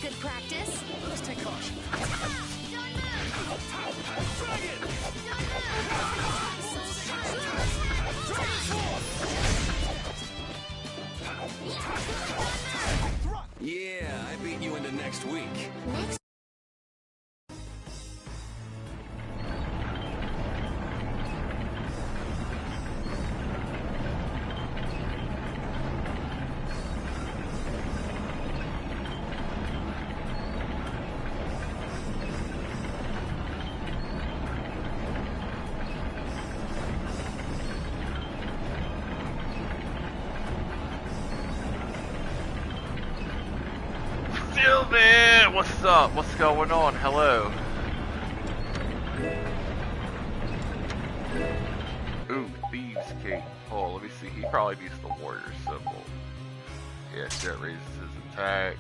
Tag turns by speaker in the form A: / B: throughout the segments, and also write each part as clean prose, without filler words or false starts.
A: Good practice.
B: Let's take caution.
A: Don't move.
B: Dragon!
C: Yeah, I beat you into next week.
A: Next.
D: Man, what's up? What's going on? Hello. Ooh, Thieves King. Oh, let me see. He probably needs the warrior symbol. Yeah, that raises his attack.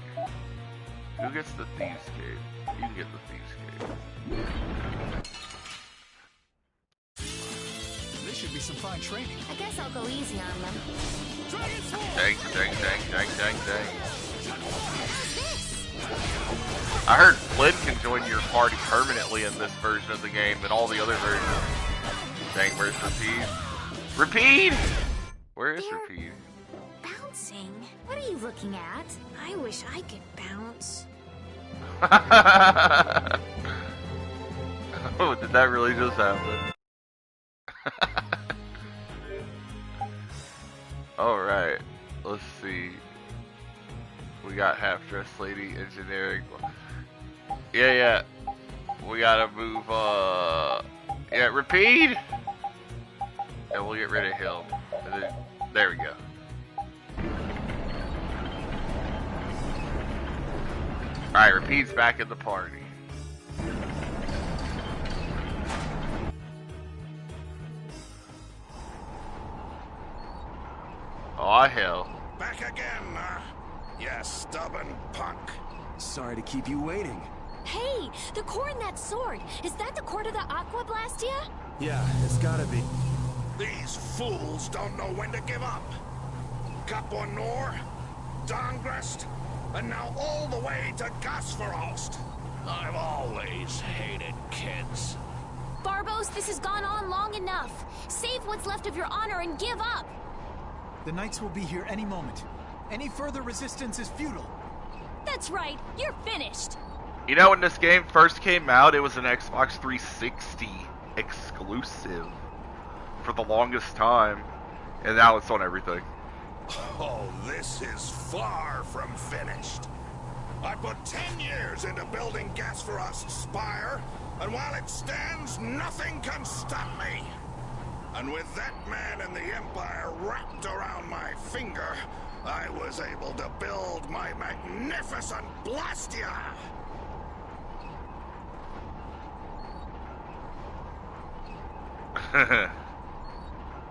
D: Who gets the Thieves King? You can get the Thieves King.
B: This should be some fine training.
A: I guess I'll go easy on them.
D: Dang, dang, dang, dang, dang, dang.
A: How's this?
D: I heard Flynn can join your party permanently in this version of the game and all the other versions. Dang, where's Rapide? Rapide! Where is
A: They're
D: Rapide?
A: bouncing. What are you looking at? I wish I could bounce.
D: Oh, did that really just happen? Alright, let's see. We got half-dressed lady engineering. Yeah. We gotta move, yeah, Rapide! And we'll get rid of him. And then, there we go. Alright, Rapide's back in the party. Aw, hell.
E: Back again, you stubborn punk.
C: Sorry to keep you waiting.
A: Hey, the core in that sword. Is that the core to the Aqua Blastia?
C: Yeah, it's gotta be.
E: These fools don't know when to give up. Capua Nor, Dahngrest, and now all the way to Gasfarost. I've always hated kids.
A: Barbos, this has gone on long enough. Save what's left of your honor and give up.
B: The Knights will be here any moment. Any further resistance is futile.
A: That's right, you're finished.
D: You know, when this game first came out, it was an Xbox 360 exclusive for the longest time, and now it's on everything.
E: Oh, this is far from finished. I put 10 years into building Gasfarost's spire, and while it stands, nothing can stop me. And with that man and the Empire wrapped around my finger, I was able to build my magnificent Blastia!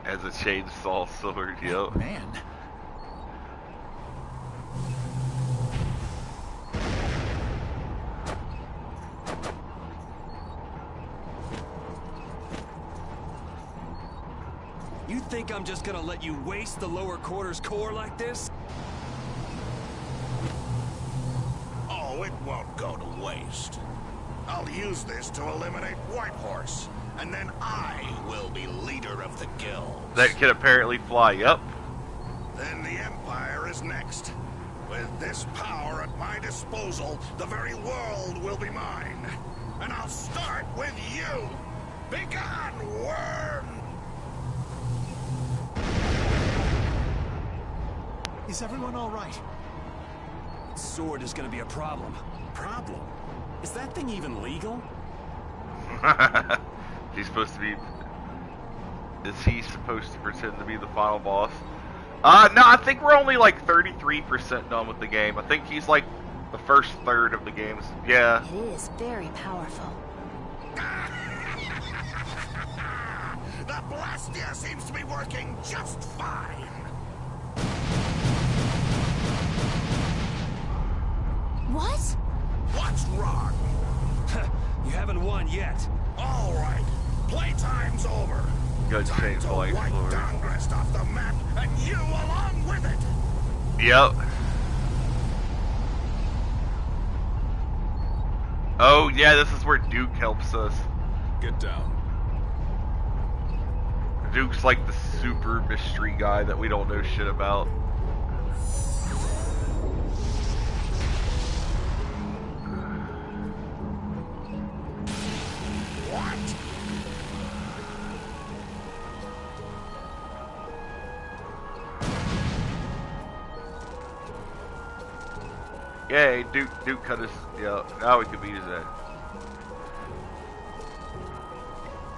D: As a chainsaw sword, yo.
B: Man.
C: You think I'm just gonna let you waste the lower quarters core like this?
E: Oh, it won't go to waste. I'll use this to eliminate Whitehorse, and then I will be leader of the guild.
D: That can apparently fly up.
E: Then the Empire is next. With this power at my disposal, the very world will be mine. And I'll start with you. Begone, worm!
B: Is everyone all right?
C: Sword is gonna be a problem. Problem? Is that thing even legal?
D: He's supposed to be... Is he supposed to pretend to be the final boss? No, I think we're only like 33% done with the game. I think he's like the first third of the games. Yeah.
A: It is very powerful.
E: The Blastia seems to be working just fine.
A: What?
E: What's wrong?
C: You haven't won yet.
E: All right, playtime's over.
D: Good
E: Time
D: change
E: to
D: the light
E: wipe
D: forward.
E: Dahngrest off the map, and you along with it.
D: Yep. Oh yeah, this is where Duke helps us.
C: Get down.
D: Duke's like the super mystery guy that we don't know shit about.
E: What?
D: Yay, Duke cut us. Yeah, now we can beat his head.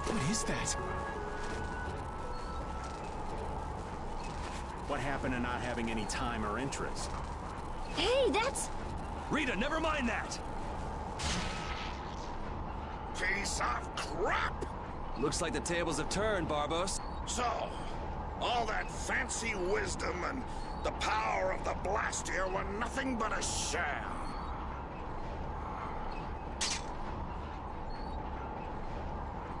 B: What is that?
C: What happened to not having any time or interest?
A: Hey, that's...
C: Rita, never mind that!
E: Piece of crap!
C: Looks like the tables have turned, Barbos.
E: So, all that fancy wisdom and the power of the Blastier were nothing but a sham.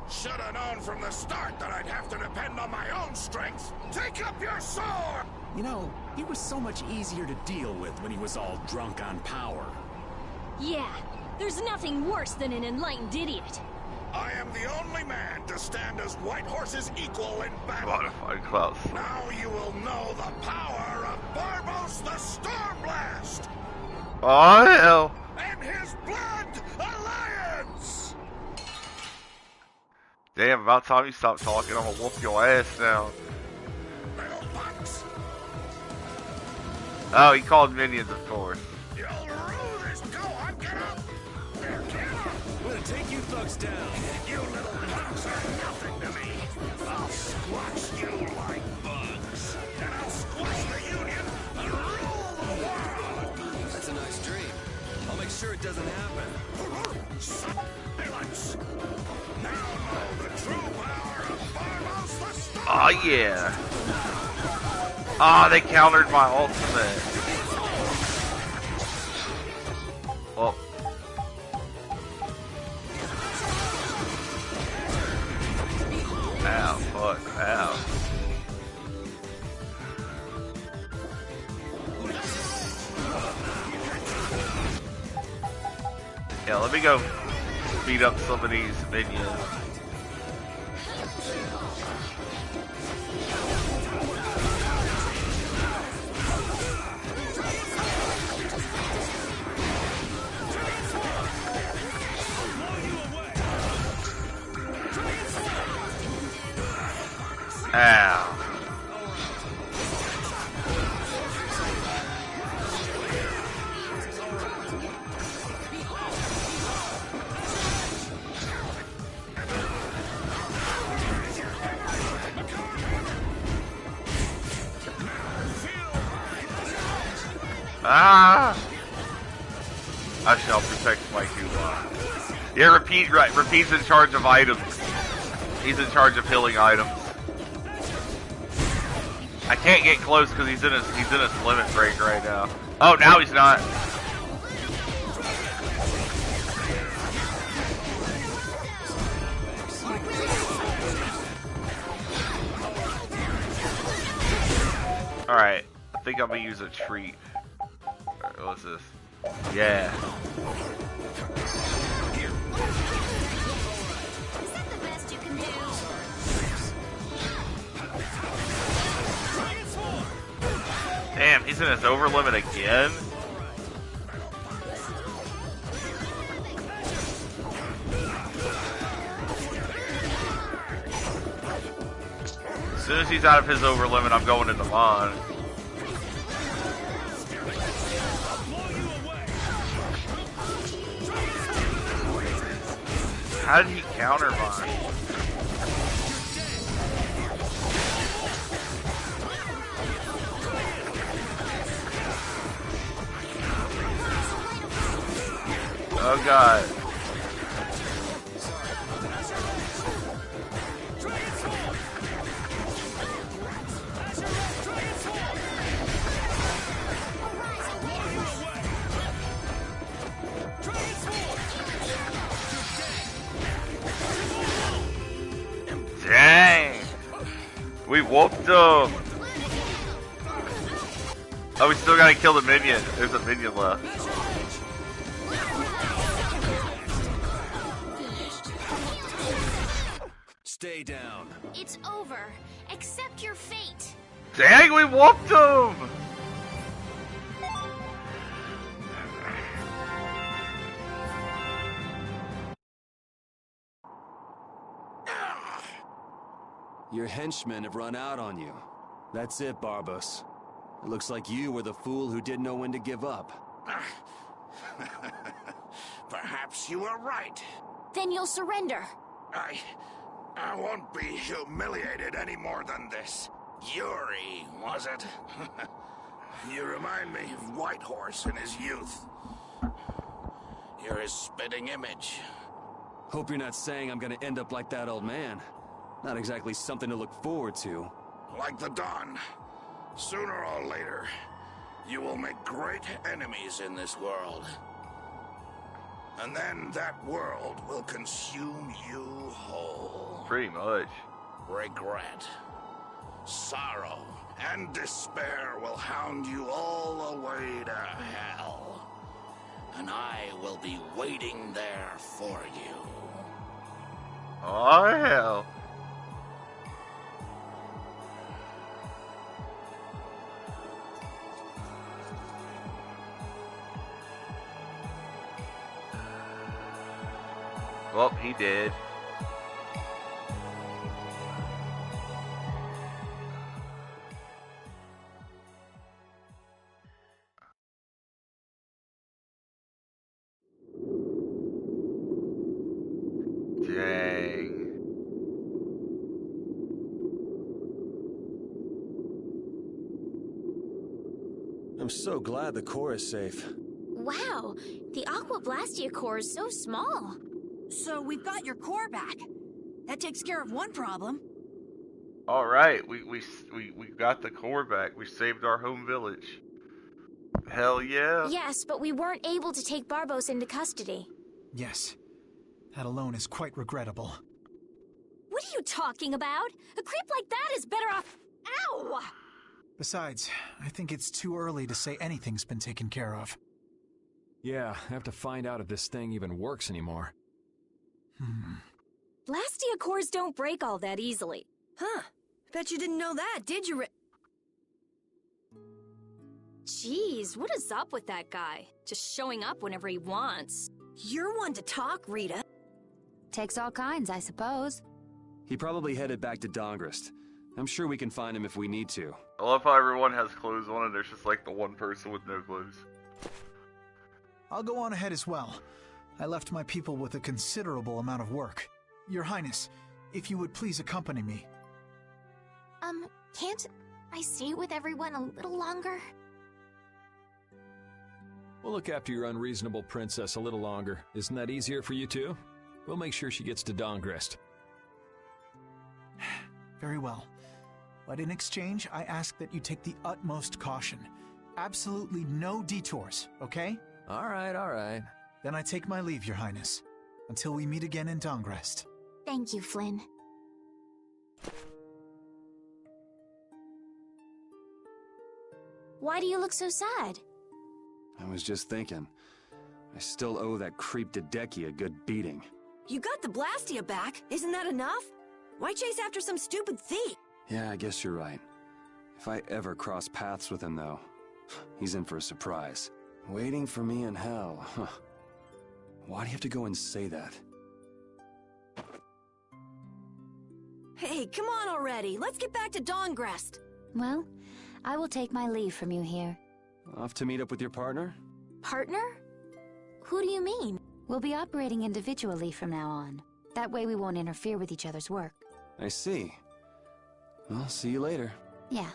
E: Should have known from the start that I'd have to depend on my own strength. Take up your sword!
C: You know, he was so much easier to deal with when he was all drunk on power.
A: Yeah, there's nothing worse than an enlightened idiot.
E: I am the only man to stand as White Horse's equal in battle.
D: Modified Klaus.
E: Now you will know the power of Barbos the Stormblast!
D: Oh hell!
E: And his Blood Alliance!
D: Damn, about time you stop talking. I'm gonna whoop your ass now.
E: Little bucks,
D: Oh, he called minions, of course.
E: you'll rue this. Go on, get up! There, get up!
C: I'm gonna take you thugs down.
E: You little punks are nothing to me. I'll squash you like bugs. And I'll squash the Union and rule the world!
C: That's a nice dream. I'll make sure it doesn't happen.
E: Silence! Now know the true power of Barbos the Storm!
D: Oh yeah. Ah, they countered my ultimate. Well. Ow, fuck, ow. Yeah, let me go beat up some of these minions. Ow. Ah! I shall protect my Kuwa. Yeah, Repeat's in charge of items. He's in charge of healing items. I can't get close because he's in his limit break right now. Oh, now he's not. Alright, I think I'm gonna use a treat. Alright, what's this? Yeah.
A: Is that the best you can do?
D: Damn, he's in his over limit again? As soon as he's out of his over limit, I'm going into mine. How did he counter mine? Oh god. Dang! We whooped him! Oh, we still gotta kill the minion. There's a minion left.
C: stay down.
A: It's over. Accept your fate.
D: Dang, we whooped him!
C: Your henchmen have run out on you. That's it, Barbos. It looks like you were the fool who didn't know when to give up.
E: Perhaps you were right.
A: Then you'll surrender.
E: I won't be humiliated any more than this. Yuri, was it? You remind me of Whitehorse in his youth. You're his spitting image.
C: Hope you're not saying I'm gonna end up like that old man. Not exactly something to look forward to.
E: Like the Don. Sooner or later, you will make great enemies in this world. And then that world will consume you whole.
D: Pretty much.
E: Regret, sorrow, and despair will hound you all the way to hell. And I will be waiting there for you.
D: Oh, hell. Well, he did. Dang.
C: I'm so glad the core is safe.
A: Wow, the Aqua Blastia core is so small.
F: So we've got your core back. That takes care of one problem.
D: All right, we got the core back. We saved our home village. Hell yeah.
A: Yes, but we weren't able to take Barbos into custody.
B: Yes. That alone is quite regrettable.
A: What are you talking about? A creep like that is better off... Ow!
B: Besides, I think it's too early to say anything's been taken care of.
G: Yeah, I have to find out if this thing even works anymore.
A: Blastia cores don't break all that easily.
F: Huh. Bet you didn't know that, did you,
A: Jeez, what is up with that guy? Just showing up whenever he wants.
F: You're one to talk, Rita.
H: Takes all kinds, I suppose.
C: He probably headed back to Dongrist. I'm sure we can find him if we need to.
D: I love how everyone has clothes on and there's just like the one person with no clothes.
B: I'll go on ahead as well. I left my people with a considerable amount of work. Your Highness, if you would please accompany me.
A: Can't I stay with everyone a little longer?
G: We'll look after your unreasonable princess a little longer. Isn't that easier for you too? We'll make sure she gets to Dongrist.
B: Very well. But in exchange, I ask that you take the utmost caution. Absolutely no detours, okay?
G: All right.
B: Then I take my leave, Your Highness. Until we meet again in Dongrest.
A: Thank you, Flynn. Why do you look so sad?
C: I was just thinking. I still owe that creep Hideki a good beating.
F: You got the Blastia back. Isn't that enough? Why chase after some stupid thief?
C: Yeah, I guess you're right. If I ever cross paths with him, though, he's in for a surprise. Waiting for me in hell, huh? Why do you have to go and say that?
F: Hey, come on already. Let's get back to Dongrest.
H: Well, I will take my leave from you here.
C: Off to meet up with your partner?
A: Partner? Who do you mean?
H: We'll be operating individually from now on. That way we won't interfere with each other's work.
C: I see. Well, see you later.
H: Yeah.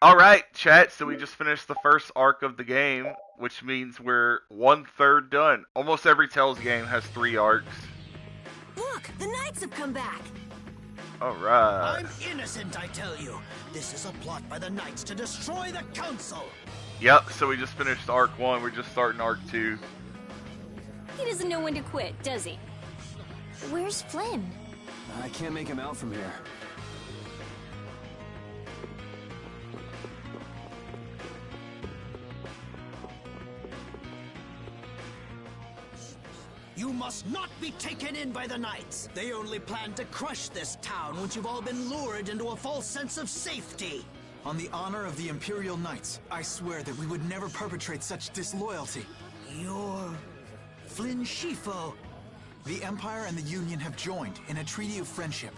D: Alright, chat, so we just finished the first arc of the game, which means we're 1/3 done. Almost every Tales game has 3 arcs.
F: Look, the Knights have come back.
D: Alright.
I: I'm innocent, I tell you. This is a plot by the Knights to destroy the Council.
D: Yep, so we just finished Arc 1. We're just starting Arc 2.
A: He doesn't know when to quit, does he? Where's Flynn?
C: I can't make him out from here.
I: You must not be taken in by the Knights. They only plan to crush this town once you've all been lured into a false sense of safety.
B: On the honor of the Imperial Knights, I swear that we would never perpetrate such disloyalty.
I: You're Flynn Scifo.
B: The Empire and the Union have joined in a treaty of friendship.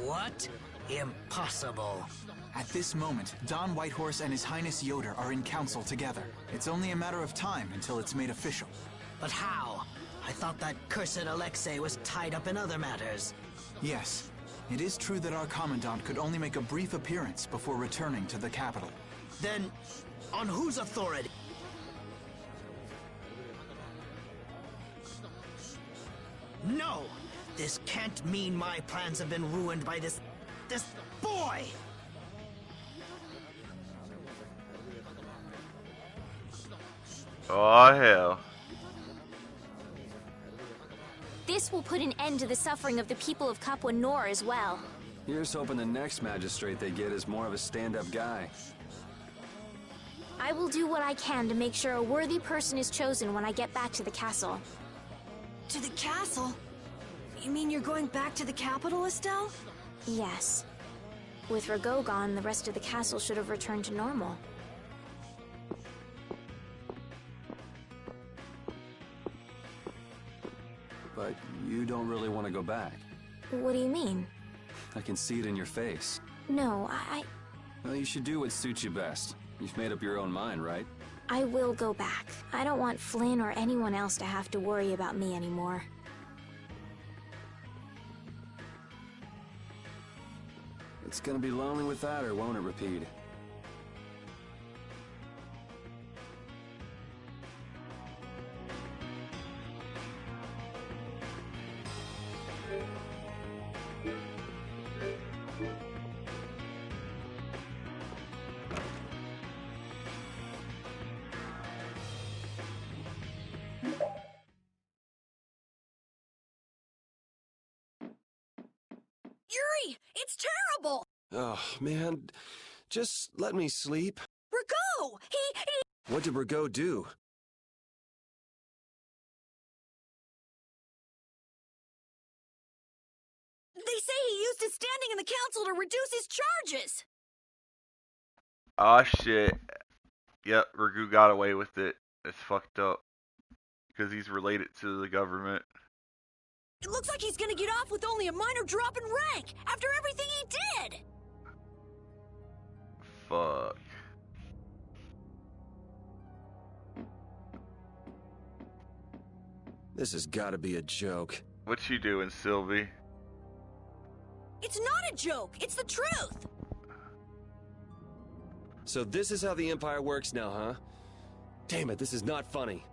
I: What? Impossible.
B: At this moment, Don Whitehorse and His Highness Yoder are in council together. It's only a matter of time until it's made official.
I: But how? I thought that cursed Alexei was tied up in other matters.
B: Yes, it is true that our Commandant could only make a brief appearance before returning to the capital.
I: Then, on whose authority? No! This can't mean my plans have been ruined by this boy!
D: Oh, hell.
A: This will put an end to the suffering of the people of Capua Nor as well.
C: Here's hoping the next magistrate they get is more of a stand-up guy.
A: I will do what I can to make sure a worthy person is chosen when I get back to the castle.
F: To the castle? You mean you're going back to the capital, Estelle?
A: Yes. With Rago gone, the rest of the castle should have returned to normal.
C: But you don't really want to go back.
A: What do you mean?
C: I can see it in your face.
A: No,
C: Well, you should do what suits you best. You've made up your own mind, right?
A: I will go back. I don't want Flynn or anyone else to have to worry about me anymore.
C: It's gonna be lonely without her, won't it, Repeat?
F: Yuri! It's terrible!
C: Oh, man. Just let me sleep.
F: Rago! He...
C: What did Rago do?
F: They say he used his standing in the council to reduce his charges!
D: Oh, shit. Yep, Ragu got away with it. It's fucked up. Because he's related to the government.
F: It looks like he's gonna get off with only a minor drop in rank, after everything he did!
D: Fuck.
C: This has gotta be a joke.
D: What you doing, Sylvie?
F: It's not a joke, it's the truth!
C: So this is how the Empire works now, huh? Damn it, this is not funny.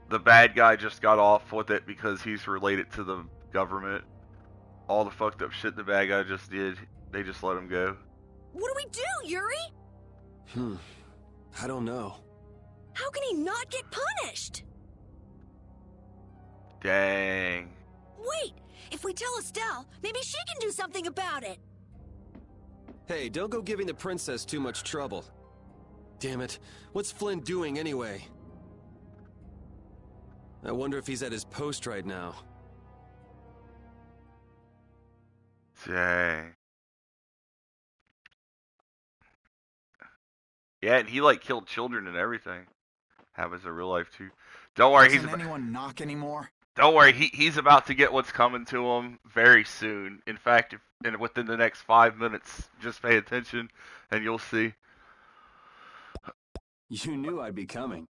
D: The bad guy just got off with it because he's related to the government. All the fucked up shit the bad guy just did, they just let him go.
F: What do we do, Yuri?
C: I don't know.
F: How can he not get punished?
D: Dang.
F: Wait, if we tell Estelle, maybe she can do something about it.
C: Hey, don't go giving the princess too much trouble. Damn it, what's Flynn doing anyway? I wonder if he's at his post right now.
D: Dang. Yeah, and he like killed children and everything. Happens in real life too. Don't worry,
B: Doesn't anyone knock anymore?
D: Don't worry, he's about to get what's coming to him very soon. In fact, within the next 5 minutes, just pay attention and you'll see.
C: You knew I'd be coming.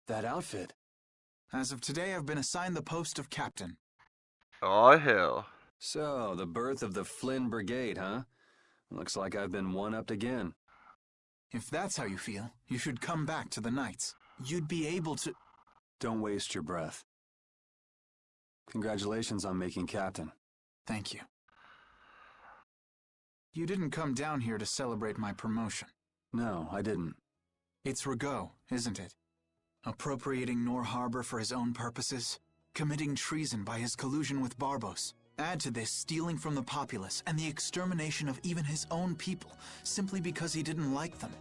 C: That outfit.
B: As of today, I've been assigned the post of captain.
D: Oh, hell.
C: So, the birth of the Flynn Brigade, huh? Looks like I've been one-upped again.
B: If that's how you feel, you should come back to the Knights. You'd be able to...
C: Don't waste your breath. Congratulations on making captain.
B: Thank you. You didn't come down here to celebrate my promotion.
C: No, I didn't.
B: It's Rigaud, isn't it? Appropriating Nor Harbor for his own purposes, committing treason by his collusion with Barbos. Add to this stealing from the populace and the extermination of even his own people, simply because he didn't like them.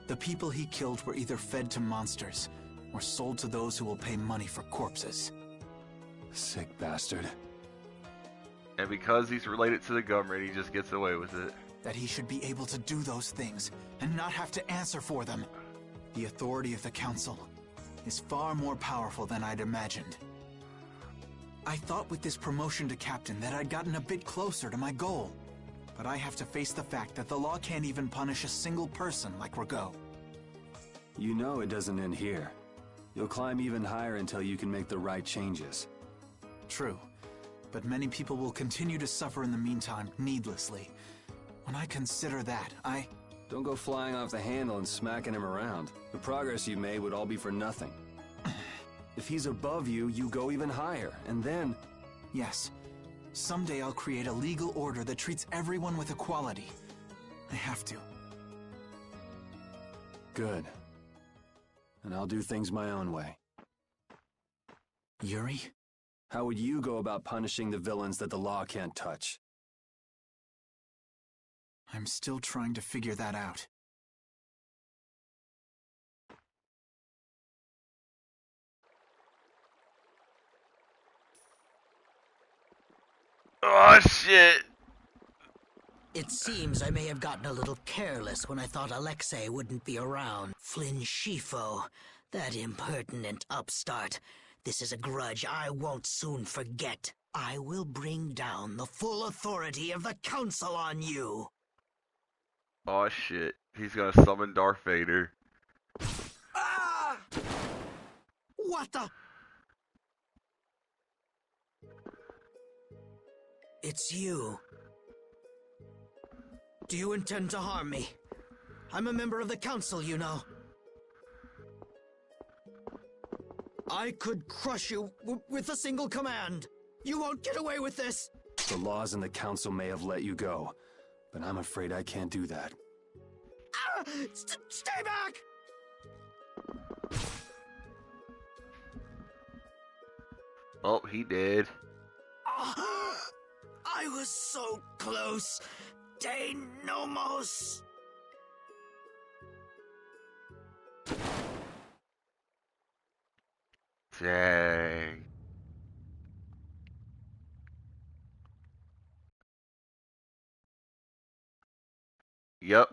B: The people he killed were either fed to monsters, or sold to those who will pay money for corpses.
C: Sick bastard.
D: And because he's related to the government, he just gets away with it.
B: That he should be able to do those things, and not have to answer for them. The authority of the Council is far more powerful than I'd imagined. I thought with this promotion to captain that I'd gotten a bit closer to my goal. But I have to face the fact that the law can't even punish a single person like Rigaud.
C: You know it doesn't end here. You'll climb even higher until you can make the right changes.
B: True, but many people will continue to suffer in the meantime, needlessly. When I consider that,
C: Don't go flying off the handle and smacking him around. The progress you made would all be for nothing. If he's above you, you go even higher, and then...
B: Yes. Someday I'll create a legal order that treats everyone with equality. I have to.
C: Good. And I'll do things my own way.
B: Yuri?
C: How would you go about punishing the villains that the law can't touch?
B: I'm still trying to figure that out.
D: Oh, shit!
I: It seems I may have gotten a little careless when I thought Alexei wouldn't be around. Flynn Scifo, that impertinent upstart. This is a grudge I won't soon forget. I will bring down the full authority of the Council on you.
D: Oh, shit. He's gonna summon Darth Vader.
I: Ah! What the... It's you. Do you intend to harm me? I'm a member of the Council, you know. I could crush you with a single command. You won't get away with this.
C: The laws and the Council may have let you go, but I'm afraid I can't do that.
I: Ah! Stay back!
D: Oh, he did.
I: I was so close. De Nomos.
D: Dang. Yep.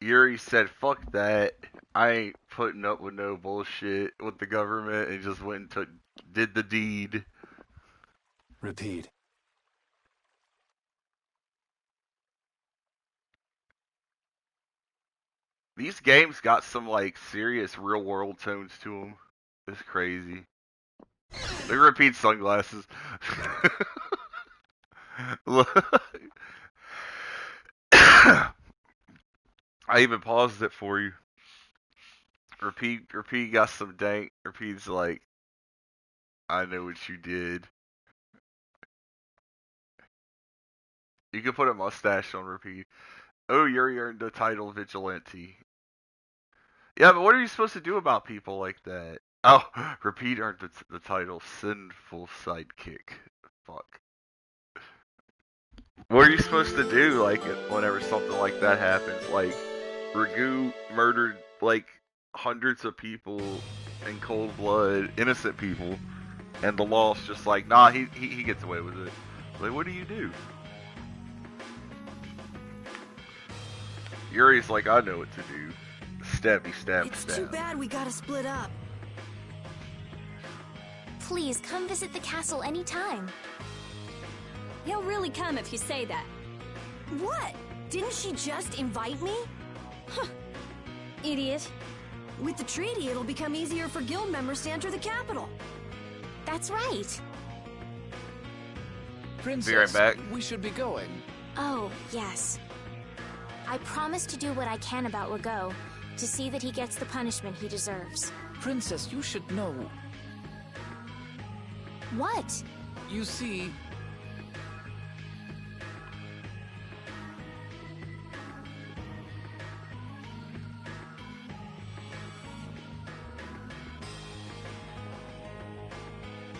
D: Yuri said, fuck that. I ain't putting up with no bullshit with the government, and just went and did the deed.
C: Repeat.
D: These games got some, like, serious real-world tones to them. It's crazy. They repeat sunglasses. Look. I even paused it for you. Repeat got some dank. Repeat's like, I know what you did. You can put a mustache on Repeat. Oh, Yuri earned the title Vigilante. Yeah, but what are you supposed to do about people like that? Oh, Repeat earned the title Sinful Sidekick. Fuck. What are you supposed to do, like, whenever something like that happens? Like, Rigaud murdered, like, hundreds of people in cold blood, innocent people, and the law's just like, nah, he gets away with it. Like, what do you do? Yuri's like, I know what to do. Stabby, stab,
F: It's
D: stab.
F: too bad we gotta split up.
A: Please, come visit the castle anytime.
J: He'll really come if you say that.
F: What? Didn't she just invite me?
J: Huh. Idiot.
F: With the treaty, it'll become easier for guild members to enter the capital.
A: That's right.
K: Princess,
D: Be right back.
K: We should be going.
A: Oh, yes. I promise to do what I can about Rigaud, to see that he gets the punishment he deserves.
K: Princess, you should know.
A: What?
K: You see...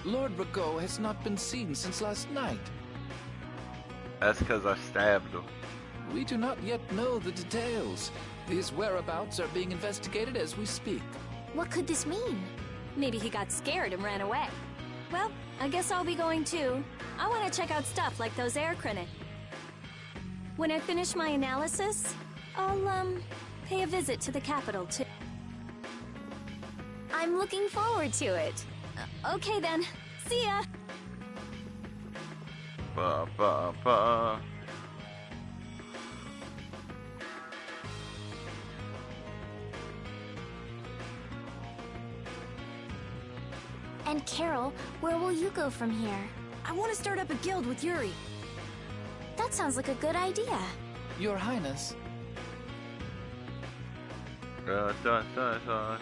K: Lord Rago has not been seen since last night.
D: That's because I stabbed him.
K: We do not yet know the details. His whereabouts are being investigated as we speak.
A: What could this mean?
J: Maybe he got scared and ran away. Well, I guess I'll be going too. I want to check out stuff like those air crinic. When I finish my analysis, I'll, pay a visit to the capital too.
A: I'm looking forward to it.
J: Okay then. See ya!
D: Ba ba ba.
A: And Carol, where will you go from here?
F: I want to start up a guild with Yuri.
A: That sounds like a good idea.
K: Your Highness.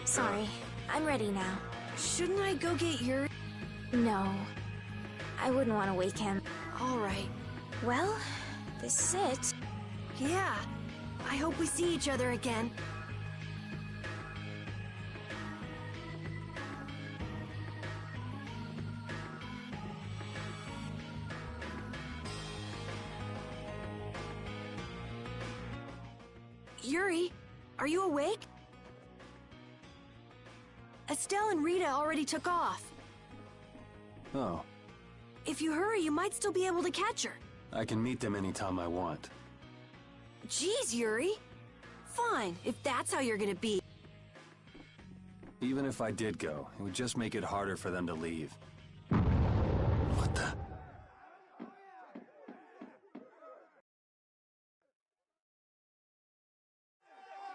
A: Sorry, I'm ready now.
F: Shouldn't I go get Yuri?
A: No, I wouldn't want to wake him.
F: All right.
A: Well, this is it.
F: Yeah, I hope we see each other again. Yuri, are you awake? Estelle and Rita already took off.
C: Oh,
F: If you hurry, you might still be able to catch her.
C: I can meet them anytime I want.
F: Jeez, Yuri. Fine, if that's how you're gonna be.
C: Even if I did go, it would just make it harder for them to leave. What the?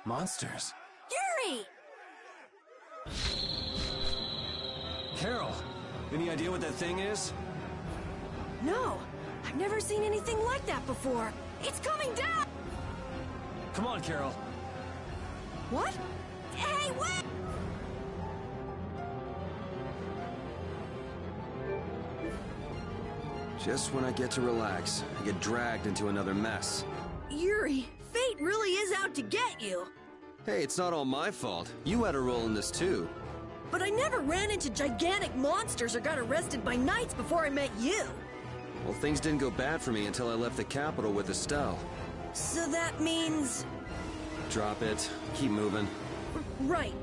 C: Monsters.
F: Yuri!
C: Carol, any idea what that thing is?
F: No, I've never seen anything like that before. It's coming down!
C: Come on, Carol.
F: What? Hey, wait!
C: Just when I get to relax, I get dragged into another mess.
F: Yuri, fate really is out to get you.
C: Hey, it's not all my fault. You had a role in this too.
F: But I never ran into gigantic monsters or got arrested by knights before I met you.
C: Well, things didn't go bad for me until I left the capital with Estelle.
F: So that means...
C: Drop it. Keep moving.
F: Right.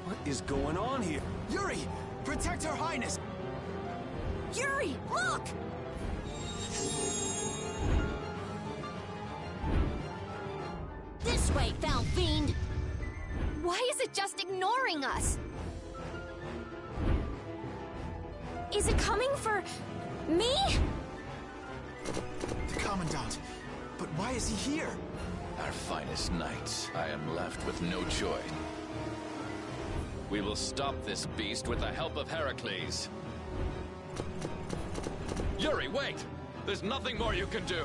C: What is going on here?
B: Yuri! Protect Her Highness!
F: Yuri, look!
A: This way, foul fiend! Why is it just ignoring us? Is it coming for... me?
B: The Commandant. But why is he here?
K: Our finest knights. I am left with no choice. We will stop this beast with the help of Heracles. Yuri, wait! There's nothing more you can do!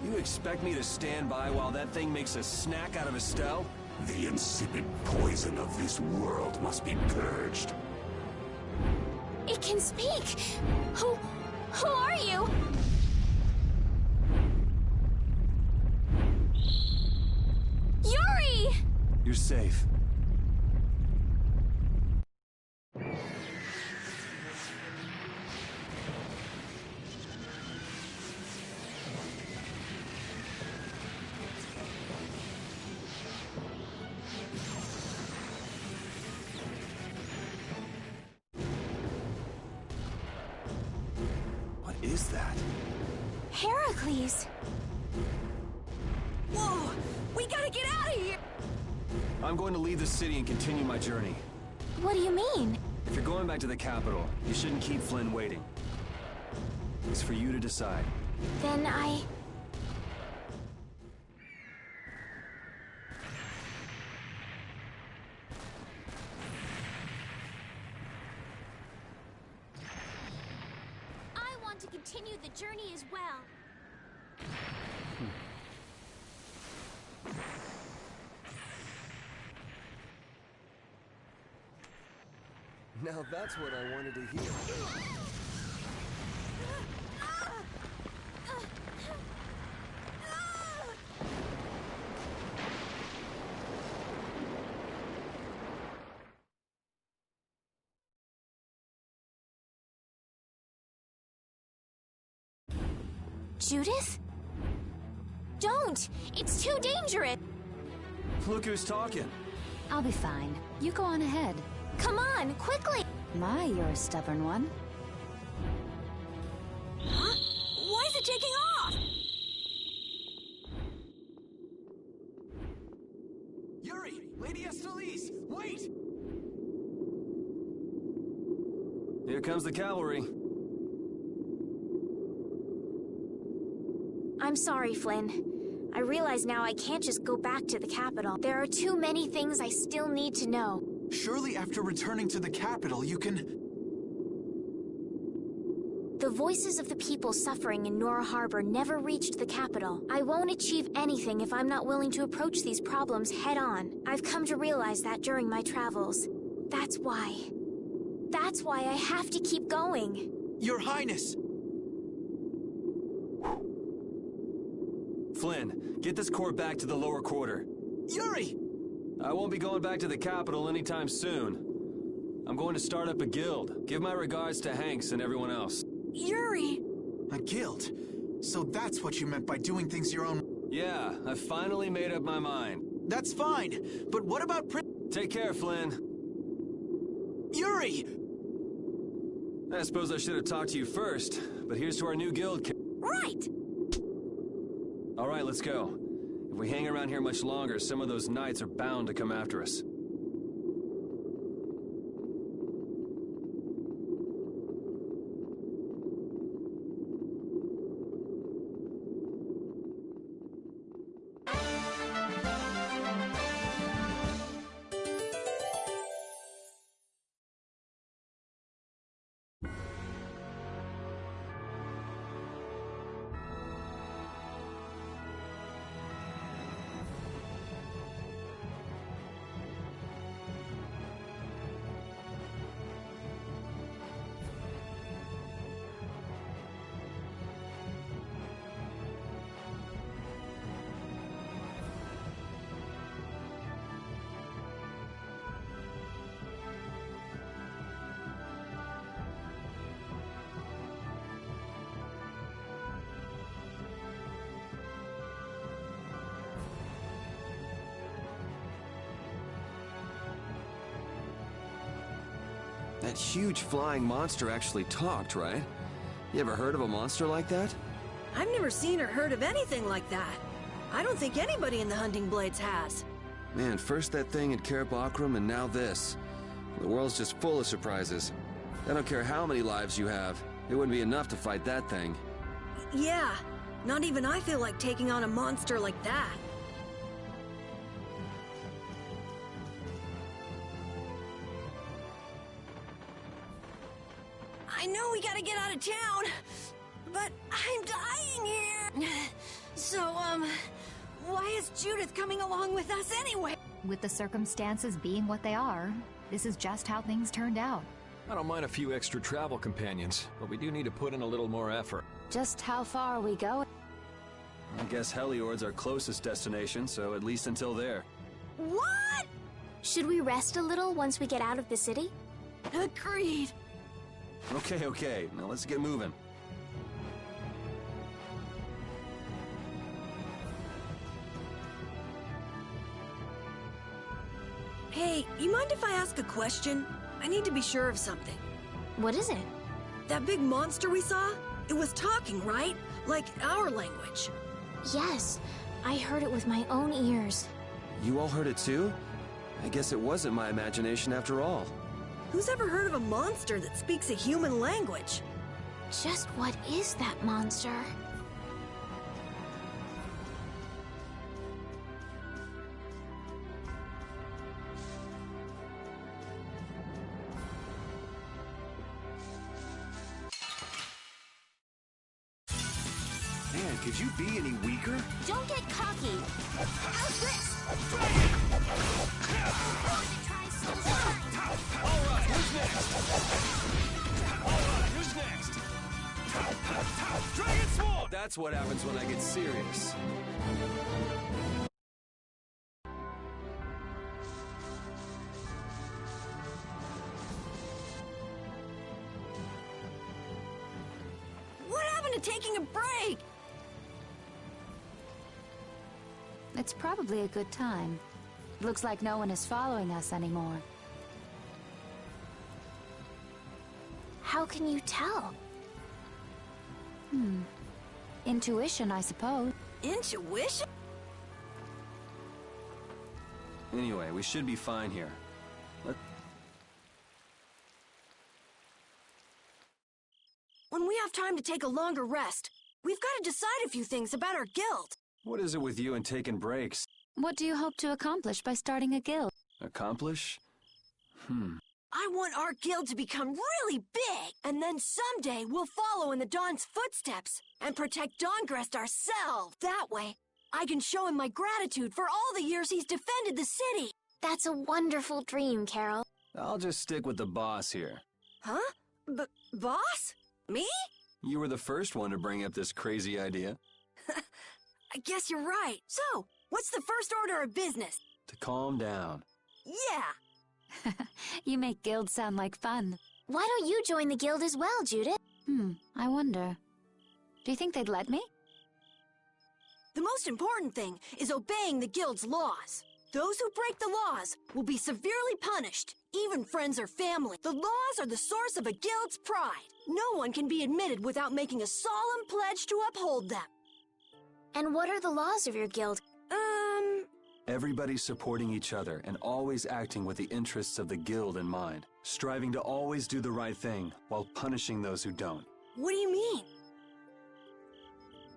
C: You expect me to stand by while that thing makes a snack out of Estelle?
E: The insipid poison of this world must be purged.
A: It can speak! Who are you? Yuri!
C: You're safe. What is that?
A: Heracles!
F: Whoa! We gotta get out of here!
C: I'm going to leave the city and continue my journey.
A: What do you mean?
C: If you're going back to the capital, you shouldn't keep Flynn waiting. It's for you to decide.
A: Then I... I want to continue continue the journey as well.
C: Now that's what I wanted to hear.
A: Judith? Don't! It's too dangerous!
C: Look who's talking.
H: I'll be fine. You go on ahead.
A: Come on, quickly!
H: My, you're a stubborn one.
F: Huh? Why is it taking off?
B: Yuri! Lady Estellise! Wait!
C: Here comes the cavalry.
A: I'm sorry, Flynn. I realize now I can't just go back to the capital. There are too many things I still need to know.
B: Surely after returning to the capital, you can...
A: The voices of the people suffering in Nora Harbor never reached the capital. I won't achieve anything if I'm not willing to approach these problems head-on. I've come to realize that during my travels. That's why I have to keep going.
B: Your Highness!
C: Flynn, get this corps back to the lower quarter.
B: Yuri!
C: I won't be going back to the capital anytime soon. I'm going to start up a guild. Give my regards to Hanks and everyone else.
F: Yuri!
B: A guild? So that's what you meant by doing things your own...
C: Yeah, I finally made up my mind.
B: That's fine, but what about
C: Take care, Flynn.
B: Yuri!
C: I suppose I should have talked to you first, but here's to our new guild.
F: Right!
C: All right, let's go. If we hang around here much longer, some of those knights are bound to come after us. That huge flying monster actually talked, right? You ever heard of a monster like that?
F: I've never seen or heard of anything like that. I don't think anybody in the Hunting Blades has.
C: Man, first that thing at Cair Bakram and now this. The world's just full of surprises. I don't care how many lives you have. It wouldn't be enough to fight that thing.
F: Yeah, not even I feel like taking on a monster like that. I know we gotta get out of town, but I'm dying here. So, why is Judith coming along with us anyway?
H: With the circumstances being what they are, this is just how things turned out.
G: I don't mind a few extra travel companions, but we do need to put in a little more effort.
H: Just how far are we going?
C: I guess Heliord's our closest destination, so at least until there.
F: What?
A: Should we rest a little once we get out of the city?
F: Agreed.
C: Okay, now let's get moving.
F: Hey, you mind if I ask a question? I need to be sure of something.
A: What is it?
F: That big monster we saw? It was talking, right? Like our language.
A: Yes, I heard it with my own ears.
C: You all heard it too? I guess it wasn't my imagination after all.
F: Who's ever heard of a monster that speaks a human language?
A: Just what is that monster?
C: Man, could you be any weaker?
A: Don't get cocky. How's this?
G: Alright, who's next? Alright, who's next? Dragon Swarm!
C: That's what happens when I get serious.
F: What happened to taking a break?
H: It's probably a good time. Looks like no one is following us anymore.
A: How can you tell?
H: Intuition, I suppose.
F: Intuition?
C: Anyway, we should be fine here.
F: When we have time to take a longer rest, we've got to decide a few things about our guild.
C: What is it with you and taking breaks?
H: What do you hope to accomplish by starting a guild?
C: Accomplish?
F: I want our guild to become really big, and then someday we'll follow in the Dawn's footsteps and protect Dawngrest ourselves. That way, I can show him my gratitude for all the years he's defended the city.
A: That's a wonderful dream, Carol.
C: I'll just stick with the boss here.
F: Huh? Boss? Me?
C: You were the first one to bring up this crazy idea.
F: I guess you're right. So, what's the first order of business?
C: To calm down.
F: Yeah!
H: You make guilds sound like fun.
A: Why don't you join the guild as well, Judith?
H: I wonder. Do you think they'd let me?
F: The most important thing is obeying the guild's laws. Those who break the laws will be severely punished, even friends or family. The laws are the source of a guild's pride. No one can be admitted without making a solemn pledge to uphold them.
A: And what are the laws of your guild?
C: Everybody supporting each other and always acting with the interests of the guild in mind. Striving to always do the right thing while punishing those who don't.
F: What do you mean?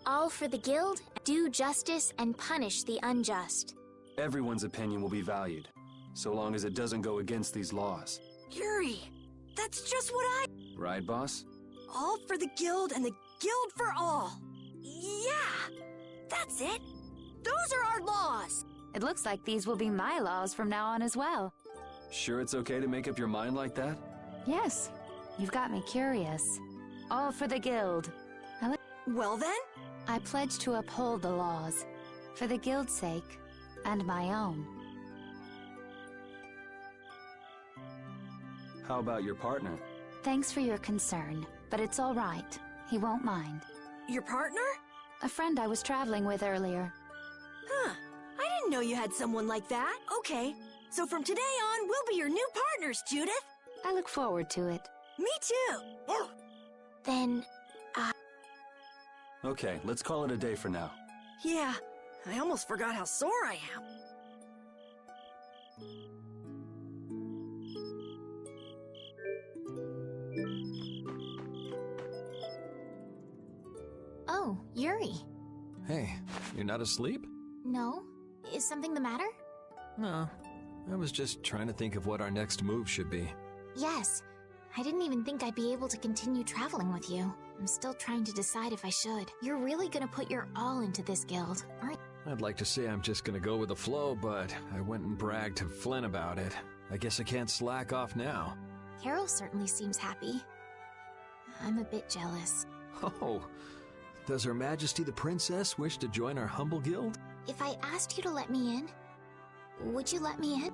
A: All for the guild, do justice and punish the unjust.
C: Everyone's opinion will be valued, so long as it doesn't go against these laws.
F: Yuri, that's just what I...
C: Right, boss?
F: All for the guild and the guild for all. Yeah, that's it. Those are our laws.
H: It looks like these will be my laws from now on as well.
C: Sure it's okay to make up your mind like that?
H: Yes. You've got me curious. All for the guild.
F: Well then?
H: I pledge to uphold the laws. For the guild's sake. And my own.
C: How about your partner?
H: Thanks for your concern, but it's all right. He won't mind.
F: Your partner?
H: A friend I was traveling with earlier.
F: Huh. I didn't know you had someone like that. Okay. So from today on, we'll be your new partners, Judith.
H: I look forward to it.
F: Me too.
A: Then,
C: Okay, let's call it a day for now.
F: Yeah. I almost forgot how sore I am.
A: oh, Yuri.
G: Hey, you're not asleep?
A: No? Is something the matter?
G: No. I was just trying to think of what our next move should be.
A: Yes. I didn't even think I'd be able to continue traveling with you. I'm still trying to decide if I should. You're really gonna put your all into this guild, aren't you?
G: I'd like to say I'm just gonna go with the flow, but I went and bragged to Flynn about it. I guess I can't slack off now.
A: Carol certainly seems happy. I'm a bit jealous.
G: Oh, does Her Majesty the Princess wish to join our humble guild?
A: If I asked you to let me in, would you let me in?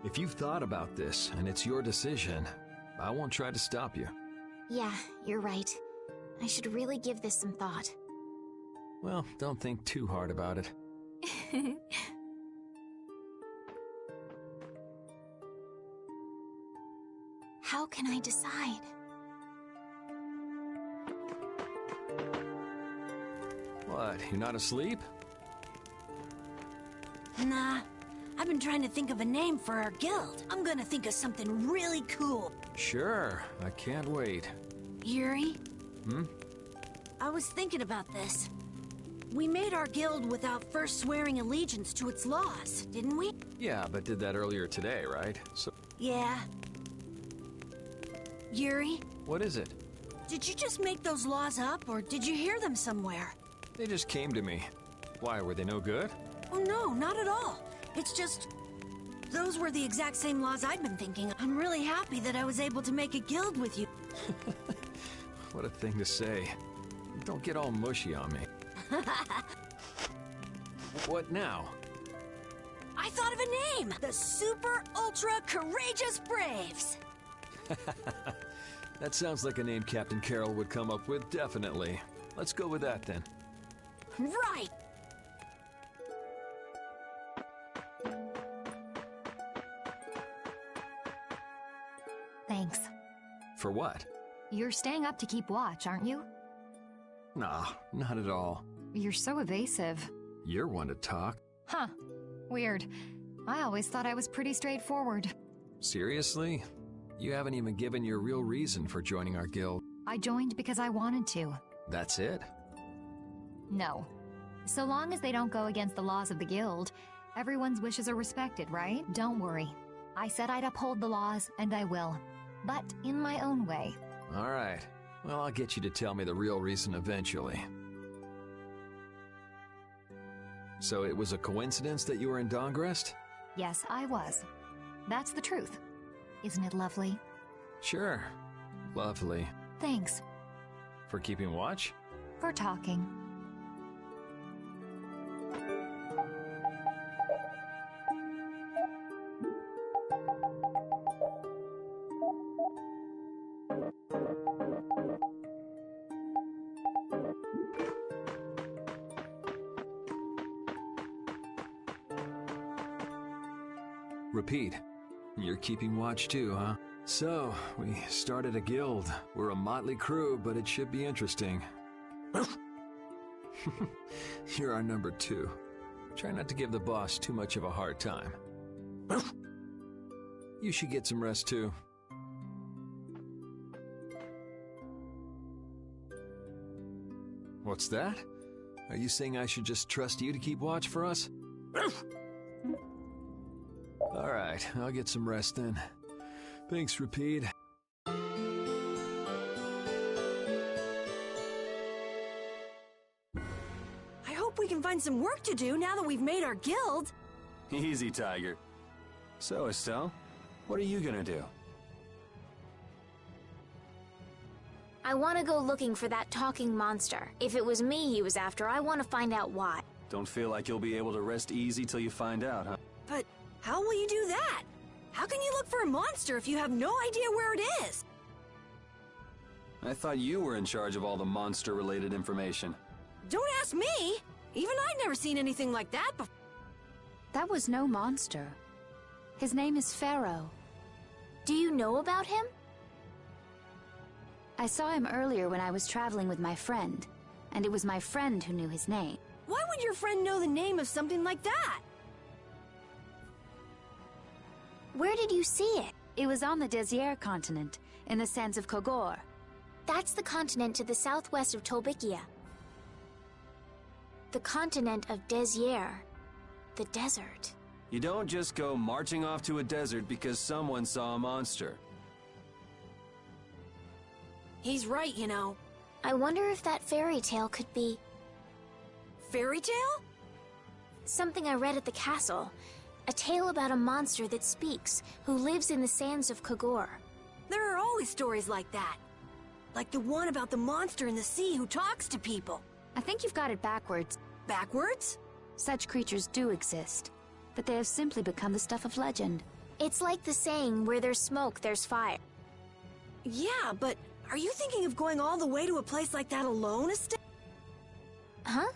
G: If you've thought about this and it's your decision, I won't try to stop you.
A: Yeah, you're right. I should really give this some thought.
G: Well, don't think too hard about it.
A: How can I decide?
G: What, you're not asleep?
F: Nah. I've been trying to think of a name for our guild. I'm gonna think of something really cool.
G: Sure, I can't wait.
F: Yuri?
G: Hmm?
F: I was thinking about this. We made our guild without first swearing allegiance to its laws, didn't we?
G: Yeah, but did that earlier today, right? So,
F: Yeah. Yuri?
G: what is it?
F: Did you just make those laws up, or did you hear them somewhere?
G: They just came to me. Why, were they no good?
F: Oh no, not at all. It's just... those were the exact same laws I'd been thinking. I'm really happy that I was able to make a guild with you.
G: What a thing to say. Don't get all mushy on me. What now?
F: I thought of a name! The Super Ultra Courageous Braves!
G: That sounds like a name Captain Carroll would come up with, definitely. Let's go with that then.
F: Right!
H: Thanks.
G: For what?
H: You're staying up to keep watch, aren't you?
G: Nah, not at all.
H: You're so evasive.
G: You're one to talk.
H: Huh. Weird. I always thought I was pretty straightforward.
G: Seriously? You haven't even given your real reason for joining our guild.
H: I joined because I wanted to.
G: That's it?
H: No. So long as they don't go against the laws of the guild, everyone's wishes are respected, right? Don't worry. I said I'd uphold the laws, and I will. But in my own way.
G: All right. Well, I'll get you to tell me the real reason eventually. So it was a coincidence that you were in Dawngrest?
H: Yes, I was. That's the truth. Isn't it lovely?
G: Sure. Lovely.
H: Thanks.
G: For keeping watch?
H: For talking.
G: Repeat. You're keeping watch too, huh? So, we started a guild. We're a motley crew, but it should be interesting. You're our number 2. Try not to give the boss too much of a hard time. You should get some rest too. What's that? Are you saying I should just trust you to keep watch for us? Alright, I'll get some rest then. Thanks, Rapide.
F: I hope we can find some work to do now that we've made our guild.
C: Easy, Tiger. So, Estelle, what are you gonna do?
A: I want to go looking for that talking monster. If it was me he was after, I want to find out why.
C: Don't feel like you'll be able to rest easy till you find out, huh?
F: But how will you do that? How can you look for a monster if you have no idea where it is?
C: I thought you were in charge of all the monster-related information.
F: Don't ask me! Even I'd never seen anything like that before.
H: That was no monster. His name is Pharaoh.
A: Do you know about him?
H: I saw him earlier when I was traveling with my friend, and it was my friend who knew his name.
F: Why would your friend know the name of something like that?
A: Where did you see it?
H: It was on the Desier continent, in the sands of Kogor.
A: That's the continent to the southwest of Tolbikia. The continent of Desier. The desert.
C: You don't just go marching off to a desert because someone saw a monster.
F: He's right, you know.
A: I wonder if that fairy tale could be...
F: Fairy tale?
A: Something I read at the castle. A tale about a monster that speaks, who lives in the sands of Kogor.
F: There are always stories like that. Like the one about the monster in the sea who talks to people.
H: I think you've got it backwards.
F: Backwards?
H: Such creatures do exist, but they have simply become the stuff of legend.
A: It's like the saying, where there's smoke, there's fire.
F: Yeah, but are you thinking of going all the way to a place like that alone, Estelle?
A: Huh?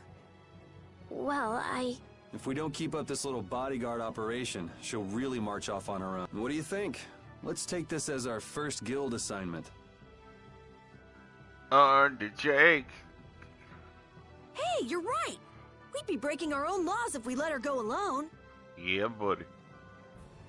A: Well,
C: If we don't keep up this little bodyguard operation, she'll really march off on her own. What do you think? Let's take this as our first guild assignment.
D: Under Jake.
F: Hey, you're right. We'd be breaking our own laws if we let her go alone.
D: Yeah, buddy.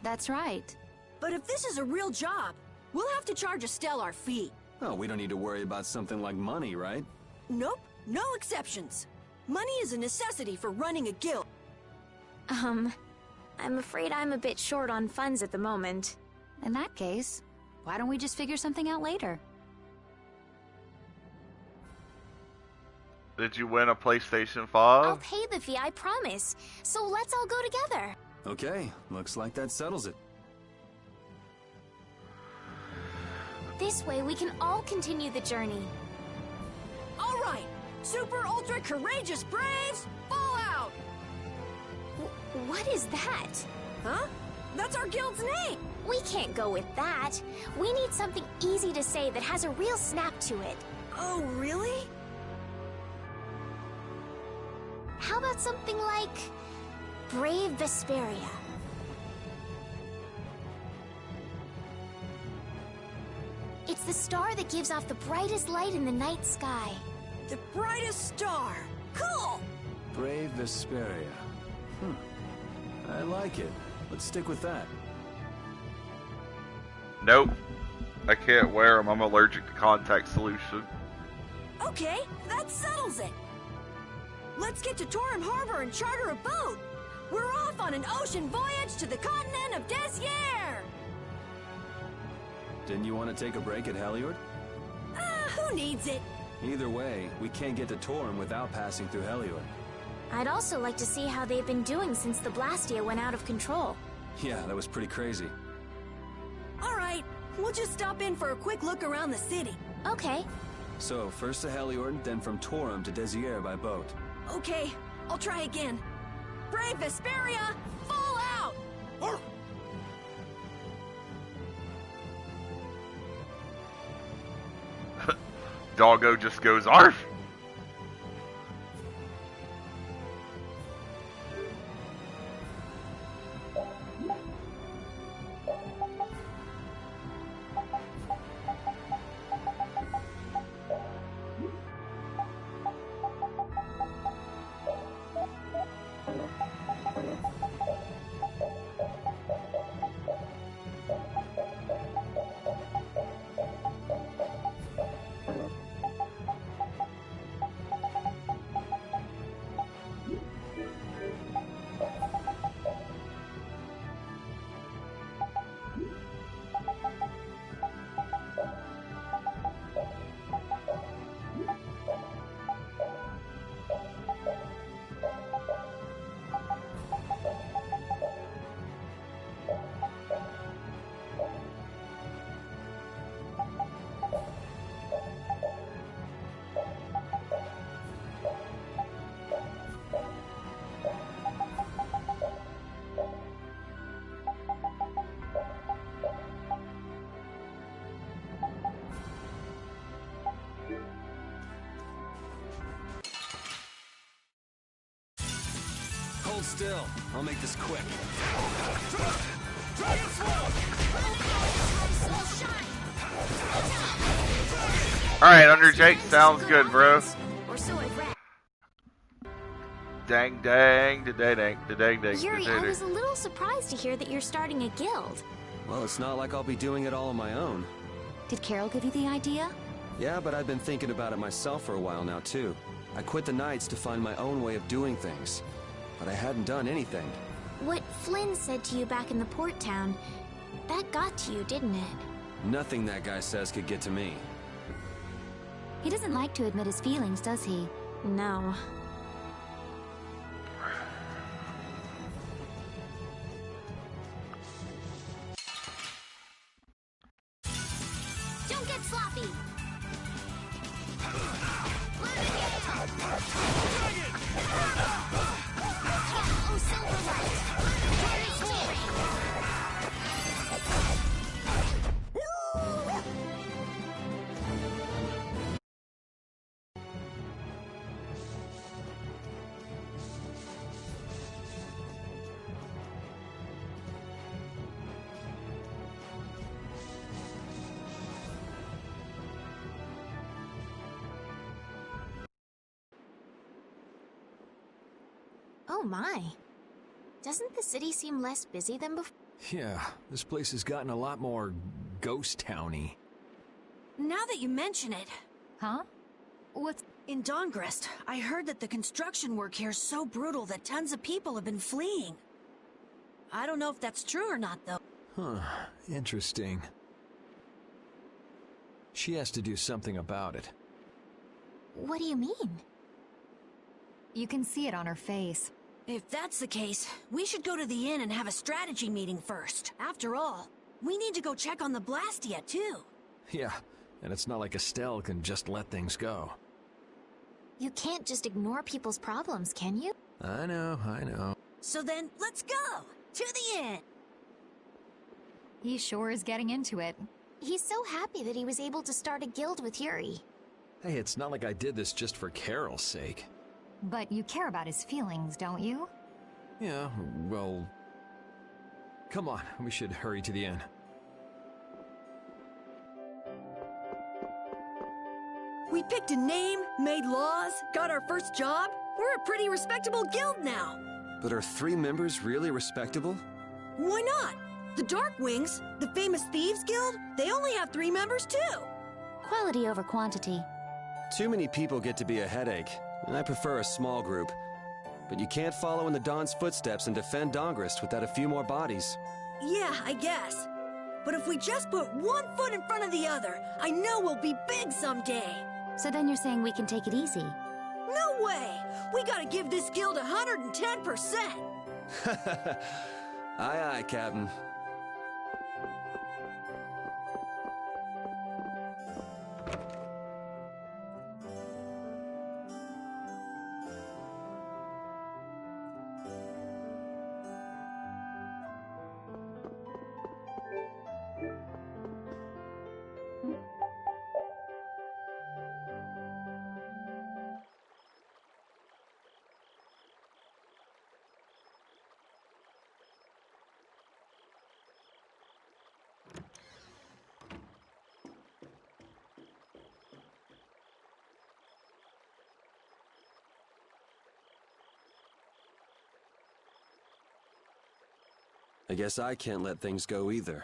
H: That's right.
F: But if this is a real job, we'll have to charge Estelle our fee.
C: Oh, we don't need to worry about something like money, right?
F: Nope, no exceptions. Money is a necessity for running a guild.
A: I'm afraid I'm a bit short on funds at the moment.
H: In that case, why don't we just figure something out later?
D: Did you win a PlayStation
A: I'll
D: 5?
A: pay the fee, I promise. So let's all go together.
C: Okay, looks like that settles it.
A: This way we can all continue the journey.
F: All right, super ultra courageous braves, fall out!
A: What is that?
F: Huh? That's our guild's name!
A: We can't go with that. We need something easy to say that has a real snap to it.
F: Oh, really?
A: How about something like Brave Vesperia? It's the star that gives off the brightest light in the night sky.
F: The brightest star! Cool!
C: Brave Vesperia. I like it. Let's stick with that.
D: Nope. I can't wear them. I'm allergic to contact solution.
F: Okay, that settles it. Let's get to Torim Harbor and charter a boat. We're off on an ocean voyage to the continent of Desier.
C: Didn't you want to take a break at Heliord?
F: Who needs it?
C: Either way, we can't get to Torim without passing through Heliord.
A: I'd also like to see how they've been doing since the Blastia went out of control.
C: Yeah, that was pretty crazy.
F: All right, we'll just stop in for a quick look around the city.
A: Okay.
C: So, first to Heliord, then from Torim to Desier by boat.
F: Okay, I'll try again. Brave Vesperia, fall out!
D: Doggo just goes arf.
C: Hold still. I'll make this quick.
D: Alright, Underjake, sounds good, bro.
A: Or so I've read.
D: Dang, dang, da-dang, da-dang, dang,
A: Yuri, I was a little surprised to hear that you're starting a guild.
C: Well, it's not like I'll be doing it all on my own.
J: Did Carol give you the idea?
C: Yeah, but I've been thinking about it myself for a while now, too. I quit the Knights to find my own way of doing things. But I hadn't done anything.
A: What Flynn said to you back in the port town, that got to you, didn't it?
C: Nothing that guy says could get to me.
J: He doesn't like to admit his feelings, does he?
A: No. Don't get sloppy! Oh my. Doesn't the city seem less busy than before?
G: Yeah, this place has gotten a lot more ghost towny.
F: Now that you mention it...
J: Huh? What's...
F: In Dawngrest, I heard that the construction work here is so brutal that tons of people have been fleeing. I don't know if that's true or not, though.
G: Huh, interesting. She has to do something about it.
A: What do you mean?
H: You can see it on her face.
F: If that's the case, we should go to the inn and have a strategy meeting first. After all, we need to go check on the Blastia, too.
G: Yeah, and it's not like Estelle can just let things go.
A: You can't just ignore people's problems, can you?
G: I know.
F: So then, let's go! To the inn!
H: He sure is getting into it.
A: He's so happy that he was able to start a guild with Yuri.
G: Hey, it's not like I did this just for Carol's sake.
H: But you care about his feelings, don't you?
G: Yeah, well... Come on, we should hurry to the inn.
F: We picked a name, made laws, got our first job. We're a pretty respectable guild now.
C: But are 3 members really respectable?
F: Why not? The Darkwings, the famous Thieves Guild, they only have 3 members too.
A: Quality over quantity.
C: Too many people get to be a headache, and I prefer a small group. But you can't follow in the Dawn's footsteps and defend Dahngrest without a few more bodies.
F: Yeah, I guess. But if we just put one foot in front of the other, I know we'll be big someday.
A: So then you're saying we can take it easy?
F: No way! We gotta give this guild 110%!
C: Aye, Captain. I guess I can't let things go either.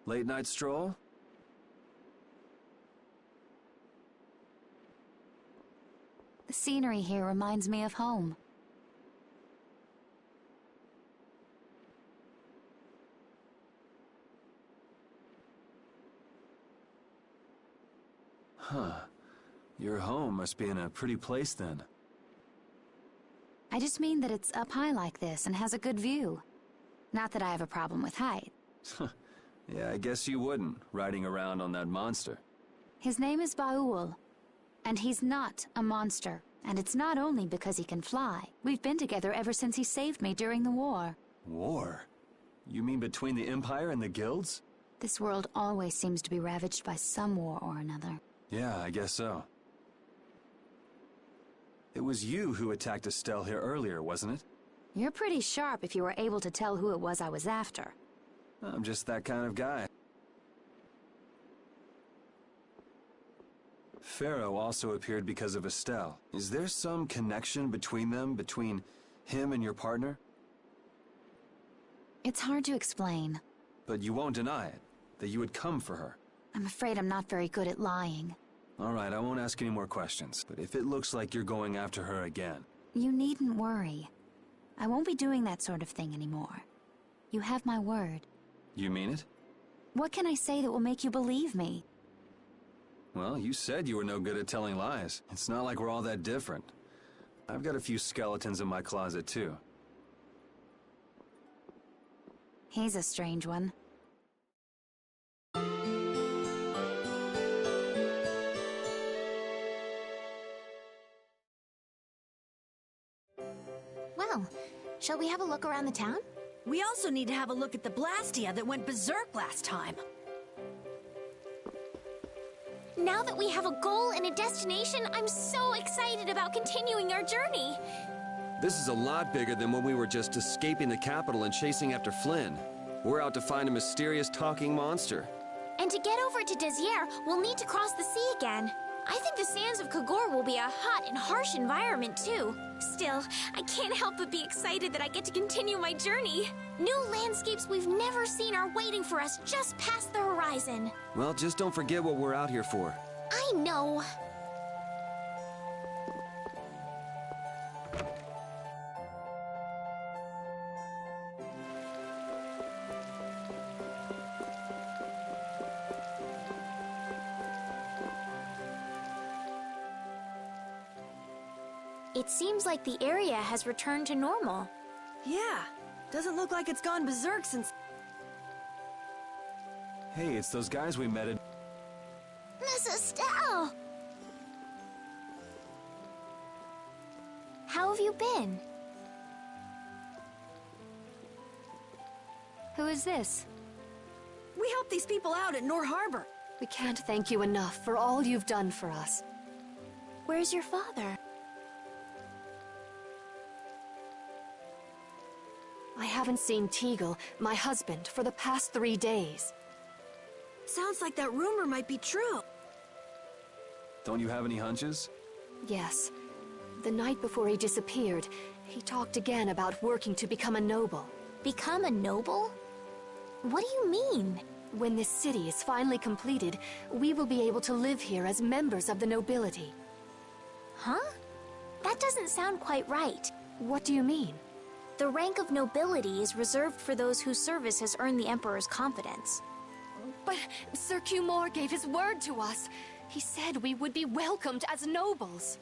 C: Late night stroll?
A: The scenery here reminds me of home.
C: Huh. Your home must be in a pretty place then.
A: I just mean that it's up high like this and has a good view. Not that I have a problem with height.
C: Yeah, I guess you wouldn't, riding around on that monster.
A: His name is Ba'ul, and he's not a monster. And it's not only because he can fly. We've been together ever since he saved me during the war.
C: War? You mean between the Empire and the guilds?
A: This world always seems to be ravaged by some war or another.
C: Yeah, I guess so. It was you who attacked Estelle here earlier, wasn't it?
A: You're pretty sharp if you were able to tell who it was I was after.
C: I'm just that kind of guy. Pharaoh also appeared because of Estelle. Is there some connection between them, between him and your partner?
A: It's hard to explain.
C: But you won't deny it, that you would come for her.
A: I'm afraid I'm not very good at lying.
C: All right, I won't ask any more questions, but if it looks like you're going after her again...
A: You needn't worry. I won't be doing that sort of thing anymore. You have my word.
C: You mean it?
A: What can I say that will make you believe me?
C: Well, you said you were no good at telling lies. It's not like we're all that different. I've got a few skeletons in my closet, too.
A: He's a strange one. Well, shall we have a look around the town?
F: We also need to have a look at the Blastia that went berserk last time.
A: Now that we have a goal and a destination, I'm so excited about continuing our journey.
C: This is a lot bigger than when we were just escaping the capital and chasing after Flynn. We're out to find a mysterious talking monster.
A: And to get over to Desier, we'll need to cross the sea again. I think the sands of Kagor will be a hot and harsh environment, too. Still, I can't help but be excited that I get to continue my journey. New landscapes we've never seen are waiting for us just past the horizon.
C: Well, just don't forget what we're out here for.
A: I know. It seems like the area has returned to normal.
F: Yeah, doesn't look like it's gone berserk since...
C: Hey, it's those guys we met at...
A: Miss Estelle! How have you been?
L: Who is this?
F: We helped these people out at Nor Harbor.
L: We can't thank you enough for all you've done for us.
A: Where's your father?
L: I haven't seen Teagle, my husband, for the past 3 days.
F: Sounds like that rumor might be true.
C: Don't you have any hunches?
L: Yes. The night before he disappeared, he talked again about working to become a noble.
A: Become a noble? What do you mean?
L: When this city is finally completed, we will be able to live here as members of the nobility.
A: Huh? That doesn't sound quite right.
L: What do you mean?
A: The rank of nobility is reserved for those whose service has earned the Emperor's confidence.
L: But Sir Cumore gave his word to us. He said we would be welcomed as nobles.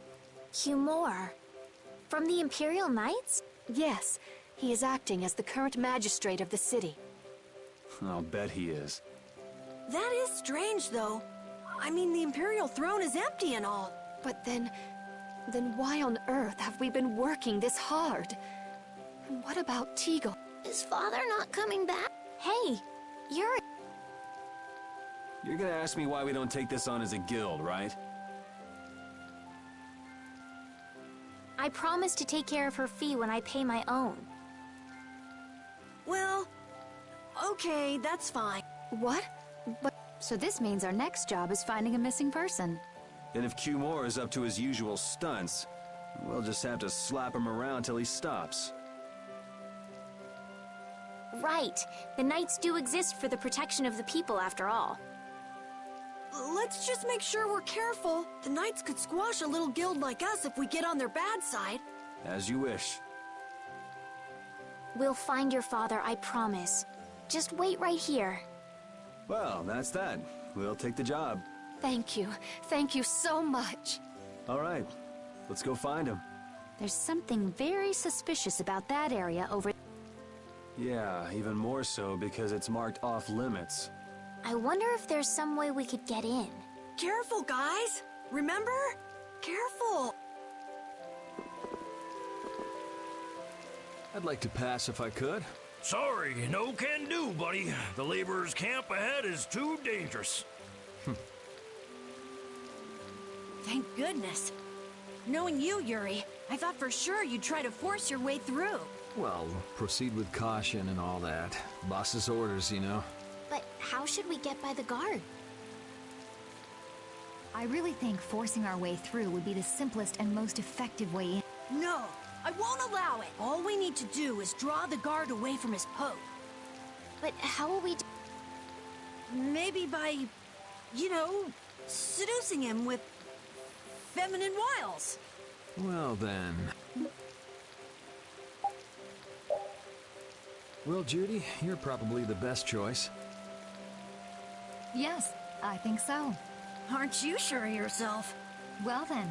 A: Cumore? From the Imperial Knights?
L: Yes, he is acting as the current magistrate of the city.
C: I'll bet he is.
F: That is strange, though. I mean, the Imperial throne is empty and all.
L: But then why on earth have we been working this hard? And what about Teagle?
A: Is father not coming back? Hey, you're
C: gonna ask me why we don't take this on as a guild, right?
A: I promise to take care of her fee when I pay my own.
F: Well, okay, that's fine.
L: What? But
M: so this means our next job is finding a missing person.
C: And if Cumore is up to his usual stunts, we'll just have to slap him around till he stops.
A: Right. The Knights do exist for the protection of the people, after all.
F: Let's just make sure we're careful. The Knights could squash a little guild like us if we get on their bad side.
C: As you wish.
A: We'll find your father, I promise. Just wait right here.
C: Well, that's that. We'll take the job.
L: Thank you. Thank you so much.
C: All right. Let's go find him.
M: There's something very suspicious about that area over...
C: Yeah, even more so because it's marked off limits.
A: I wonder if there's some way we could get in.
F: Careful, guys! Remember? Careful!
G: I'd like to pass if I could.
N: Sorry, no can do, buddy. The laborers' camp ahead is too dangerous.
F: Thank goodness. Knowing you, Yuri, I thought for sure you'd try to force your way through.
G: Well, proceed with caution and all that. Boss's orders, you know.
A: But how should we get by the guard?
H: I really think forcing our way through would be the simplest and most effective way in.
F: No, I won't allow it. All we need to do is draw the guard away from his post.
A: But how will we do...
F: Maybe by, you know, seducing him with feminine wiles.
G: Well then... Well, Judy, you're probably the best choice.
H: Yes, I think so.
F: Aren't you sure of yourself?
H: Well then,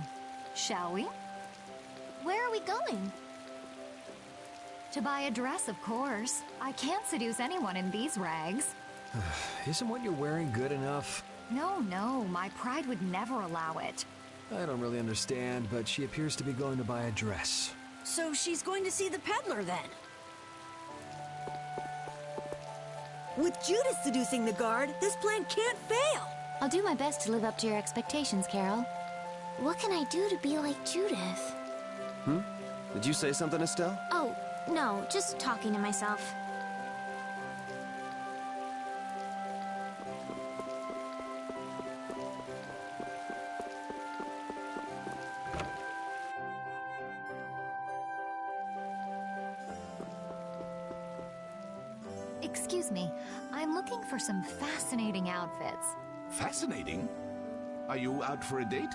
H: shall we?
A: Where are we going?
H: To buy a dress, of course. I can't seduce anyone in these rags.
G: Isn't what you're wearing good enough?
H: No, my pride would never allow it.
G: I don't really understand, but she appears to be going to buy a dress.
F: So she's going to see the peddler then? With Judas seducing the guard, this plan can't fail!
A: I'll do my best to live up to your expectations, Carol. What can I do to be like Judith?
C: Did you say something, Estelle?
A: Oh, no, just talking to myself.
H: Excuse me, I'm looking for some fascinating outfits.
E: Fascinating? Are you out for a date?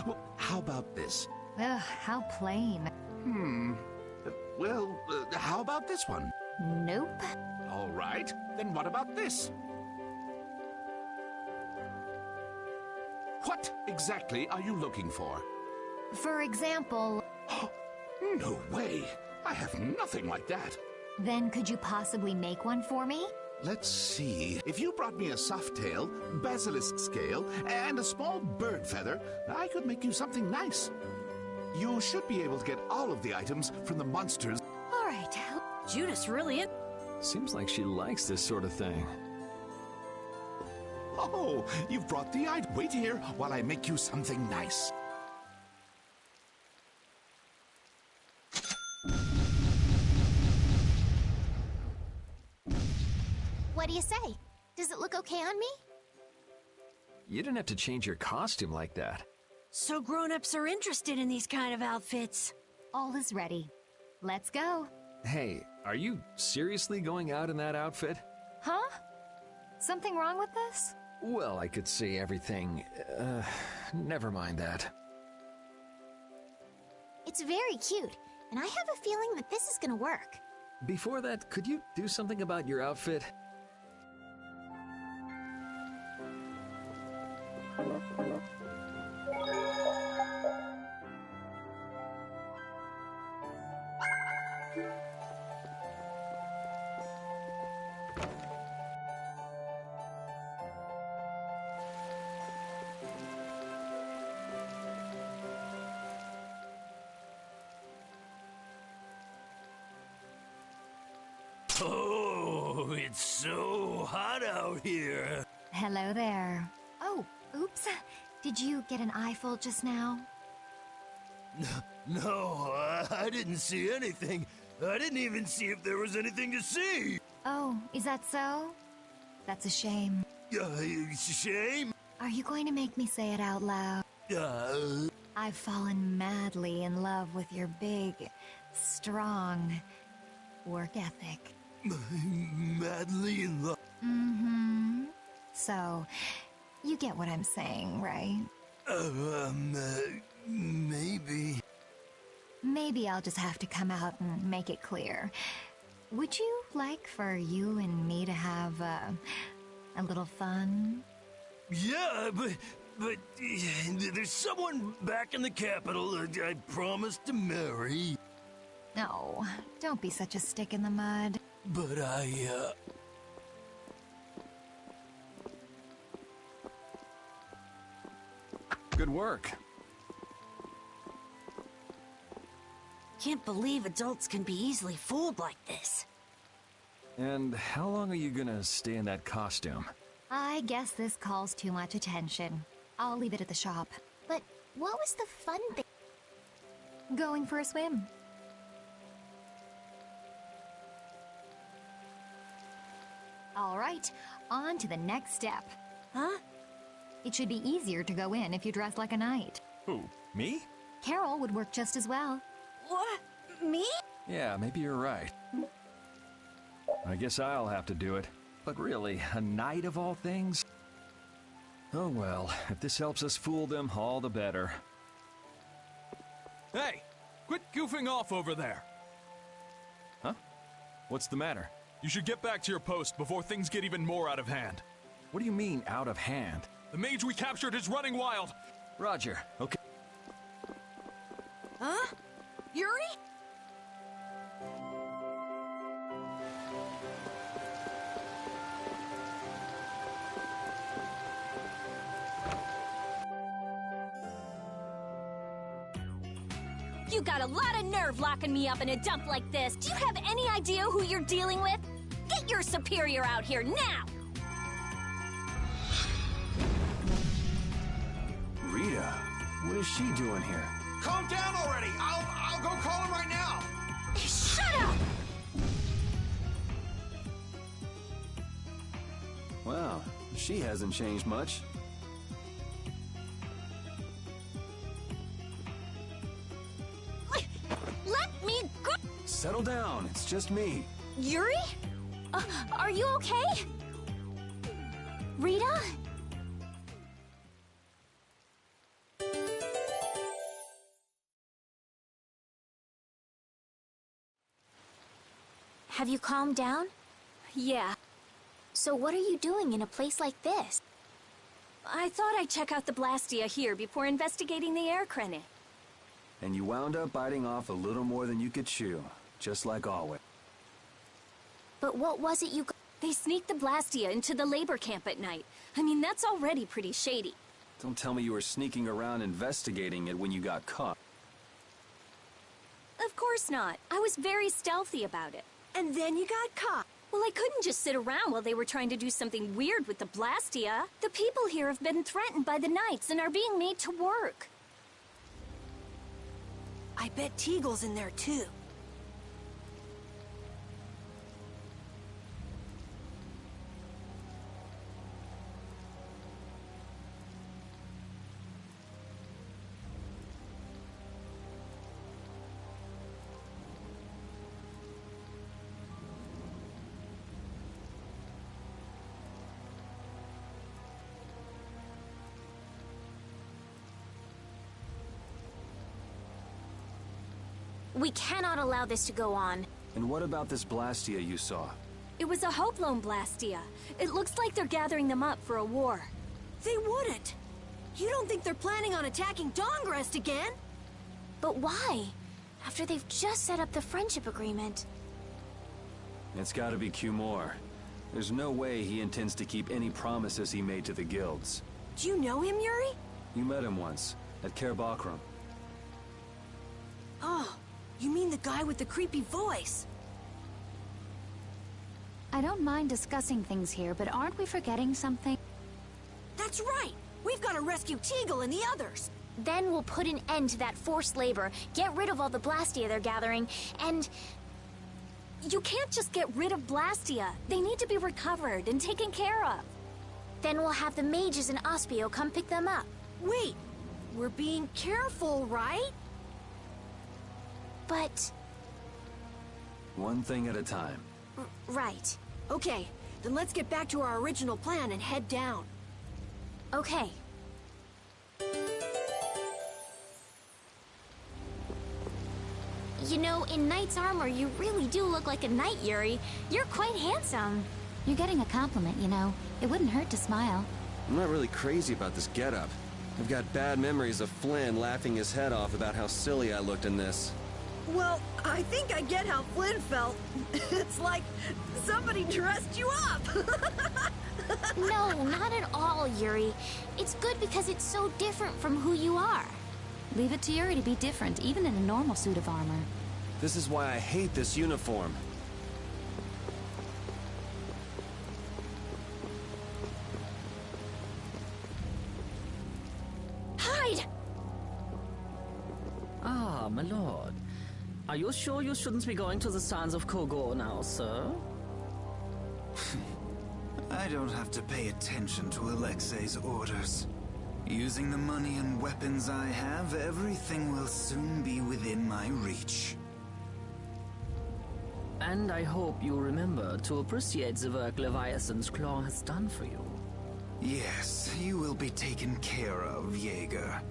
E: Well, how about this?
H: Ugh, how plain.
E: Well, how about this one?
H: Nope.
E: All right, then what about this? What exactly are you looking for?
H: For example...
E: No way! I have nothing like that.
H: Then could you possibly make one for me?
E: Let's see. If you brought me a soft tail, basilisk scale, and a small bird feather, I could make you something nice. You should be able to get all of the items from the monsters.
H: All right.
F: Judas really is...
G: Seems like she likes this sort of thing.
E: Oh, you've brought the item. Wait here while I make you something nice.
A: What do you say? Does it look okay on me?
G: You didn't have to change your costume like that.
F: So grown-ups are interested in these kind of outfits.
H: All is ready. Let's go.
G: Hey, are you seriously going out in that outfit?
H: Huh? Something wrong with this?
G: Well, I could see everything. Never mind that.
A: It's very cute, and I have a feeling that this is gonna work.
G: Before that, could you do something about your outfit?
N: Oh, it's so hot out here.
H: Hello there. Oh, oops. Did you get an eyeful just now?
N: No, I didn't see anything. I didn't even see if there was anything to see.
H: Oh, is that so? That's a shame.
N: It's a shame.
H: Are you going to make me say it out loud? I've fallen madly in love with your big, strong work ethic.
N: Madly in love?
H: Mm-hmm. So, you get what I'm saying, right?
N: Maybe.
H: Maybe I'll just have to come out and make it clear. Would you like for you and me to have, a little fun?
N: Yeah, but there's someone back in the capital I promised to marry.
H: No, don't be such a stick in the mud.
N: But
G: Good work.
F: Can't believe adults can be easily fooled like this.
G: And how long are you gonna stay in that costume?
H: I guess this calls too much attention. I'll leave it at the shop.
A: But what was the fun thing?
H: Going for a swim. All right, on to the next step.
F: Huh?
H: It should be easier to go in if you dress like a knight.
G: Who, me?
H: Carol would work just as well.
F: What? Me?
G: Yeah, maybe you're right. I guess I'll have to do it. But really, a knight of all things? Oh well, if this helps us fool them, all the better.
O: Hey! Quit goofing off over there!
G: Huh? What's the matter?
O: You should get back to your post before things get even more out of hand.
G: What do you mean, out of hand?
O: The mage we captured is running wild!
G: Roger, okay.
F: Huh? Yuri?
J: You got a lot of nerve locking me up in a dump like this. Do you have any idea who you're dealing with? Get your superior out here now!
C: Rita, what is she doing here?
P: Calm down already! I'll go call him right now!
J: Shut up!
C: Wow, she hasn't changed much.
J: Let me go!
C: Settle down, it's just me.
J: Yuri? Are you okay? Rita?
A: Have you calmed down?
J: Yeah.
A: So what are you doing in a place like this?
J: I thought I'd check out the Blastia here before investigating the air crennet.
C: And you wound up biting off a little more than you could chew, just like always.
A: But what was it you...
J: They sneaked the Blastia into the labor camp at night. I mean, that's already pretty shady.
C: Don't tell me you were sneaking around investigating it when you got caught.
J: Of course not. I was very stealthy about it.
F: And then you got caught.
J: Well, I couldn't just sit around while they were trying to do something weird with the Blastia. The people here have been threatened by the Knights and are being made to work.
F: I bet Teagle's in there too.
A: We cannot allow this to go on.
C: And what about this Blastia you saw?
J: It was a Hope Loan Blastia. It looks like they're gathering them up for a war.
F: They wouldn't! You don't think they're planning on attacking Dawngrest again?
A: But why? After they've just set up the friendship agreement.
C: It's gotta be Cumore. There's no way he intends to keep any promises he made to the guilds.
F: Do you know him, Yuri?
C: You met him once, at Caer Bakram.
F: Oh, you mean the guy with the creepy voice?
M: I don't mind discussing things here, but aren't we forgetting something?
F: That's right! We've got to rescue Teagle and the others!
A: Then we'll put an end to that forced labor, get rid of all the Blastia they're gathering, and...
J: You can't just get rid of Blastia. They need to be recovered and taken care of.
A: Then we'll have the mages and Ospio come pick them up.
F: Wait! We're being careful, right?
A: But...
C: One thing at a time.
A: Right.
F: Okay, then let's get back to our original plan and head down.
A: Okay. You know, in knight's armor, you really do look like a knight, Yuri. You're quite handsome.
M: You're getting a compliment, you know. It wouldn't hurt to smile.
Q: I'm not really crazy about this getup. I've got bad memories of Flynn laughing his head off about how silly I looked in this.
F: Well, I think I get how Flynn felt. It's like somebody dressed you up.
A: No, not at all, Yuri. It's good because it's so different from who you are.
M: Leave it to Yuri to be different, even in a normal suit of armor.
Q: This is why I hate this uniform.
J: Hide!
R: Ah, my lord. Are you sure you shouldn't be going to the Sands of Kogor now, sir?
B: I don't have to pay attention to Alexei's orders. Using the money and weapons I have, everything will soon be within my reach.
R: And I hope you remember to appreciate the work Leviathan's Claw has done for you.
B: Yes, you will be taken care of, Jaeger.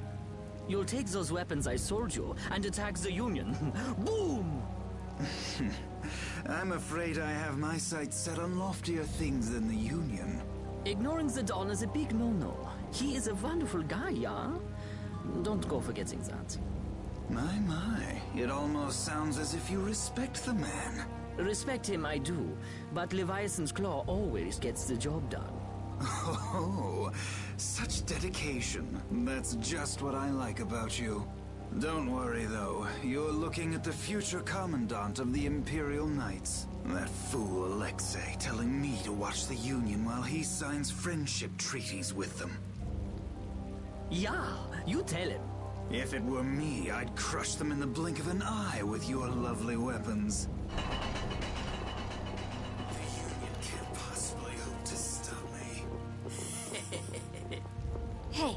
R: You'll take those weapons I sold you and attack the Union. Boom!
B: I'm afraid I have my sights set on loftier things than the Union.
R: Ignoring the Don is a big no-no. He is a wonderful guy, yeah? Don't go forgetting that.
B: My. It almost sounds as if you respect the man.
R: Respect him I do, but Leviathan's Claw always gets the job done.
B: Oh, such dedication. That's just what I like about you. Don't worry, though. You're looking at the future Commandant of the Imperial Knights. That fool Alexei telling me to watch the Union while he signs friendship treaties with them.
R: Yeah, you tell him.
B: If it were me, I'd crush them in the blink of an eye with your lovely weapons. The Union can't possibly hope to stop me.
J: Hey,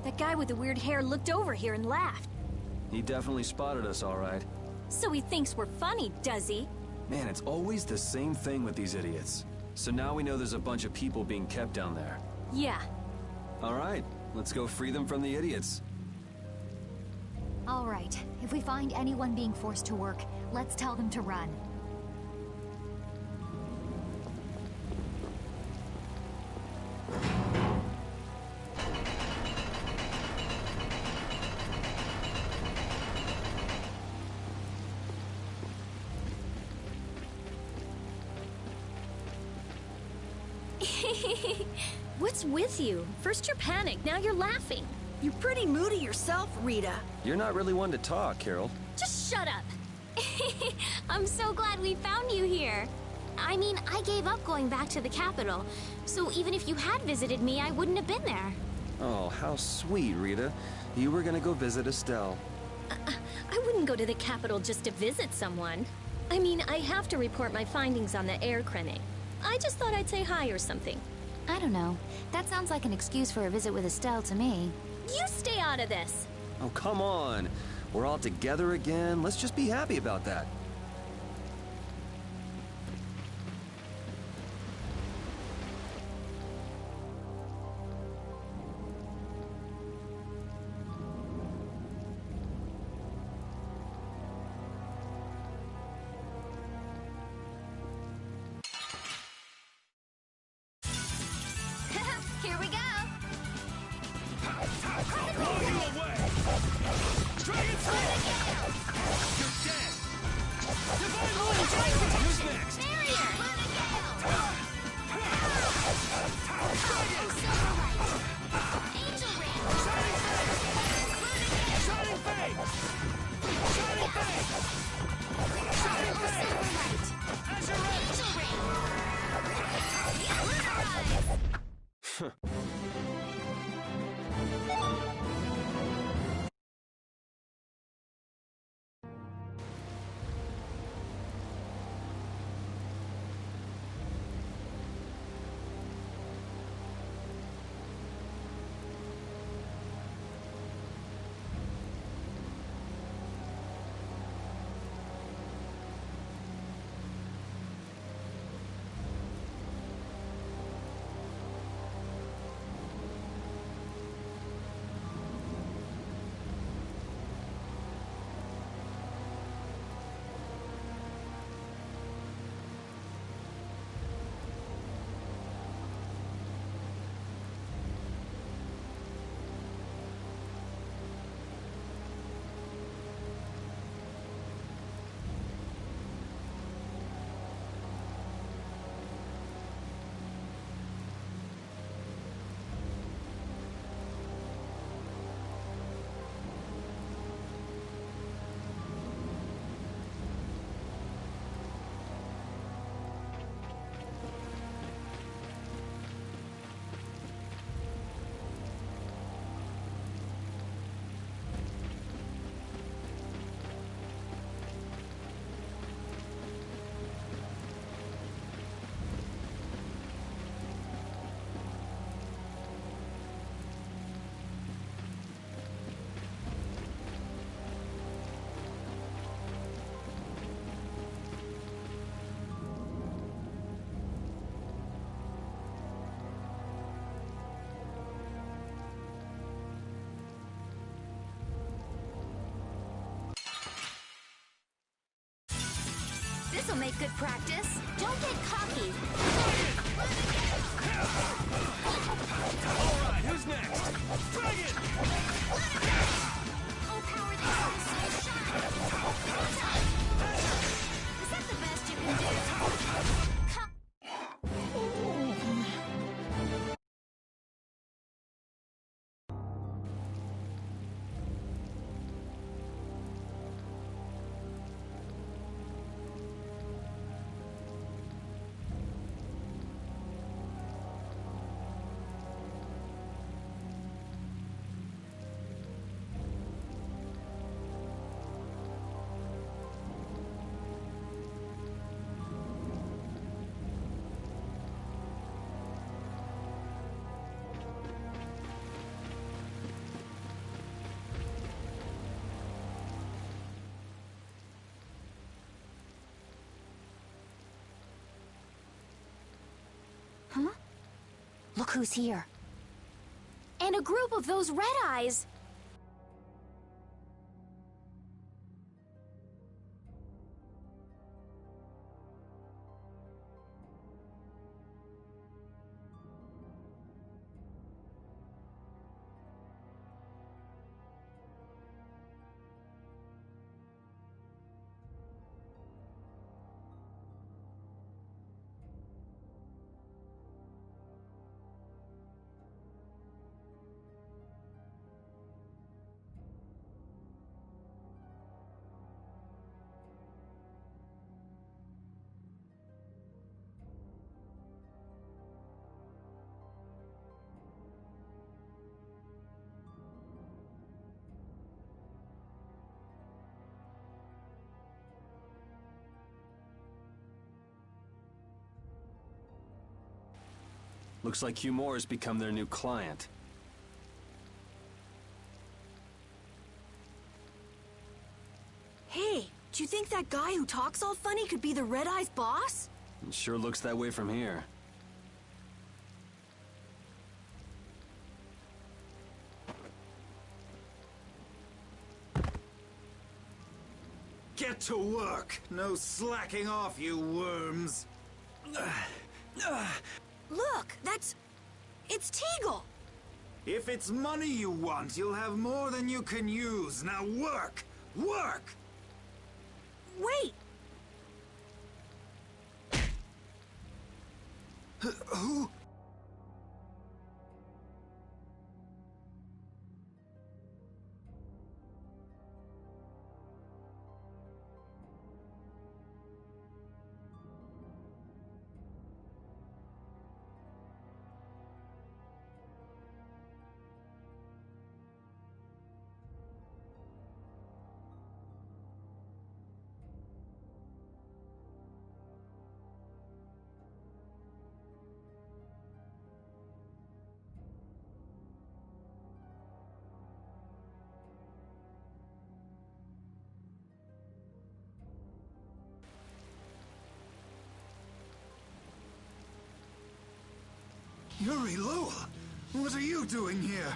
J: that guy with the weird hair looked over here and laughed.
C: He definitely spotted us, all right.
J: So he thinks we're funny, does he?
C: Man, it's always the same thing with these idiots. So now we know there's a bunch of people being kept down there.
J: Yeah.
C: All right, let's go free them from the idiots.
H: All right, if we find anyone being forced to work, let's tell them to run.
J: What's with you? First you're panicked, now you're laughing.
F: You're pretty moody yourself, Rita.
C: You're not really one to talk, Carol.
J: Just shut up.
A: I'm so glad we found you here. I mean, I gave up going back to the capital, so even if you had visited me, I wouldn't have been there.
Q: Oh, how sweet, Rita. You were gonna go visit Estelle.
J: I wouldn't go to the capital just to visit someone. I mean, I have to report my findings on the air clinic. I just thought I'd say hi or something.
M: I don't know. That sounds like an excuse for a visit with Estelle to me.
J: You stay out of this!
Q: Oh, come on. We're all together again. Let's just be happy about that.
A: Here we go!
M: This'll make good practice.
A: Don't get cocky.
N: All right, who's next? Dragon!
A: Oh, power the earth, so shine. Is that the best you can do? Huh? Look who's here. And a group of those Red Eyes!
C: Looks like Hugh Moore has become their new client.
F: Hey, do you think that guy who talks all funny could be the Red Eyes boss?
C: It sure looks that way from here.
S: Get to work! No slacking off, you worms!
F: Look, it's Teagle!
S: If it's money you want, you'll have more than you can use. Now work! Work!
F: Wait!
S: Who? Yuri Lowell, what are you doing here?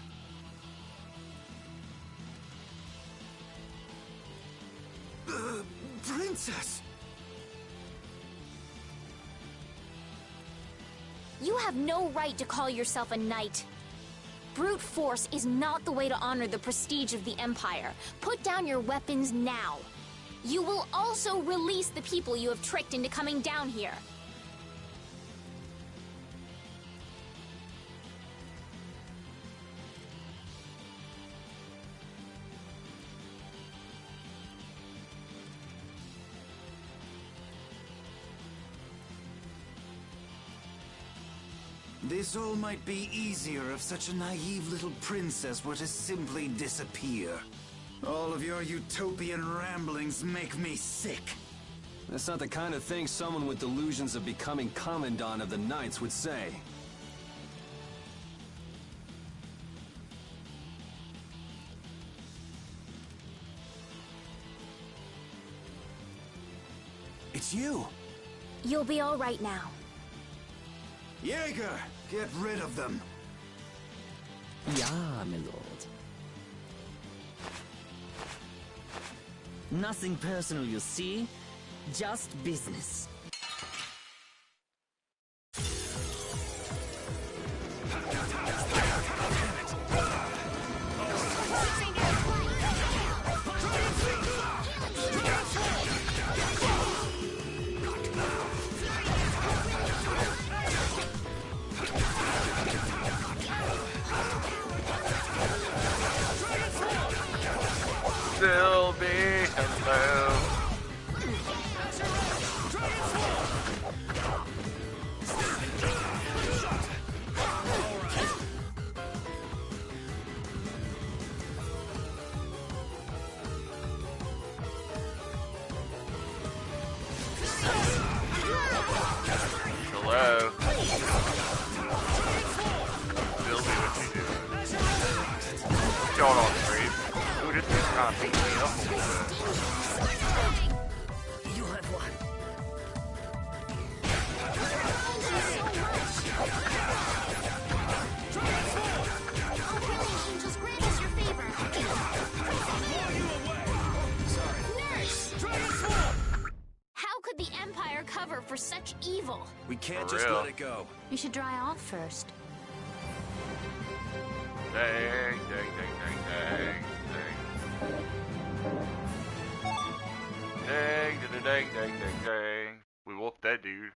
S: Princess!
A: You have no right to call yourself a knight. Brute force is not the way to honor the prestige of the Empire. Put down your weapons now. You will also release the people you have tricked into coming down here.
S: This all might be easier if such a naive little princess were to simply disappear. All of your utopian ramblings make me sick.
C: That's not the kind of thing someone with delusions of becoming Commandant of the Knights would say.
S: It's you!
A: You'll be all right now.
S: Jaeger, get rid of them!
R: Ja, my lord. Nothing personal, you see? Just business.
D: Sylvie, hello. Hello. Sylvie, what you doing? What's going on, Steve? Ooh, this thing's kind of beating me up a little bit.
R: You have one.
A: for such evil.
Q: We can't
D: For
Q: just
D: real.
Q: let it go.
M: You should dry off first.
D: Dang, dang, dang, dang, dang, dang. Dang, dang, dang, dang, dang, dang. We whooped that dude.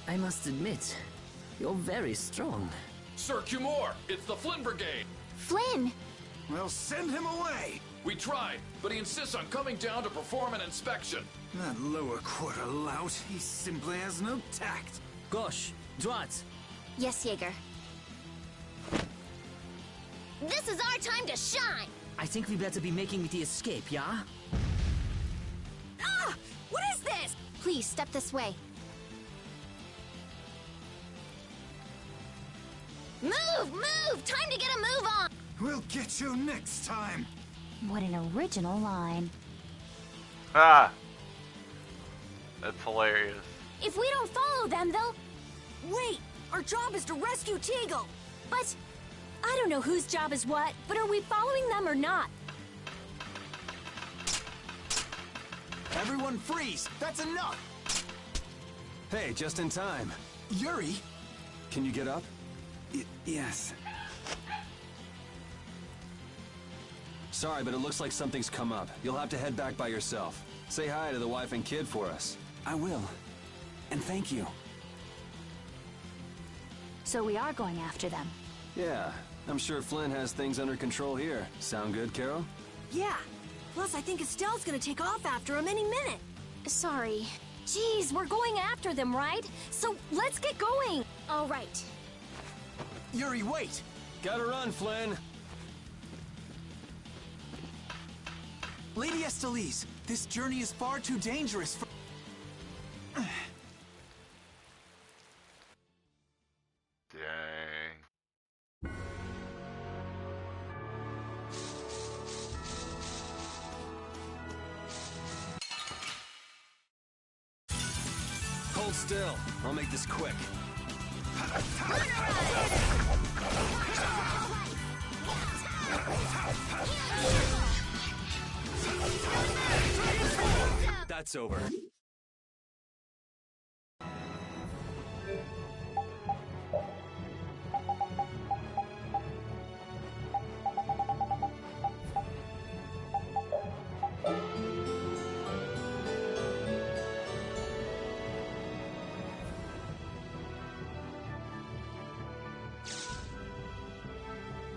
R: I must admit, you're very strong.
K: Sir Cumore, it's the Flynn Brigade.
A: Flynn!
S: Well, send him away!
K: We tried, but he insists on coming down to perform an inspection.
S: That lower quarter lout, he simply has no tact.
R: Gosh, Drat.
A: Yes, Jaeger. This is our time to shine!
R: I think we better be making the escape, yeah?
A: Ah! What is this? Please, step this way. Move! Move! Time to get a move on!
S: We'll get you next time!
M: What an original line.
D: Ah! That's hilarious.
A: If we don't follow them, they'll...
F: Wait! Our job is to rescue Teagle!
J: But I don't know whose job is what, but are we following them or not?
B: Everyone freeze! That's enough!
Q: Hey, just in time.
B: Yuri!
Q: Can you get up?
S: Yes.
Q: Sorry, but it looks like something's come up. You'll have to head back by yourself. Say hi to the wife and kid for us.
S: I will. And thank you.
M: So we are going after them.
Q: Yeah, I'm sure Flynn has things under control here. Sound good, Carol?
F: Yeah. Plus, I think Estelle's gonna take off after him any minute.
A: Sorry.
J: Geez, we're going after them, right? So let's get going.
A: All right.
B: Yuri, wait!
Q: Gotta run, Flynn!
B: Lady Estellise, this journey is far too dangerous for...
D: Dang.
Q: Hold still. I'll make this quick. That's over.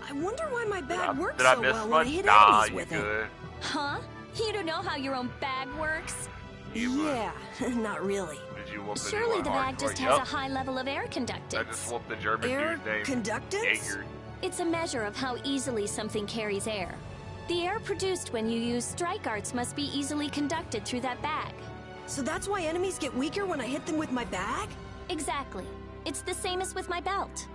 F: I wonder why my bag works
D: Did I
F: so
D: miss
F: well when
D: much?
F: I hit
D: Nah,
F: enemies
D: you
F: with it.
D: good.
J: Huh? You don't know how your own bag works?
F: Yeah, not really.
D: Did you whoop
J: Surely
D: anyone
J: the bag just
D: hardcore?
J: has a
D: Yup.
J: high level of air
D: I
J: conductance.
D: just whooped the German
F: Air
D: dude named
F: conductance?
D: Jaeger.
J: It's a measure of how easily something carries air. The air produced when you use strike arts must be easily conducted through that bag.
F: So that's why enemies get weaker when I hit them with my bag?
J: Exactly. It's the same as with my belt.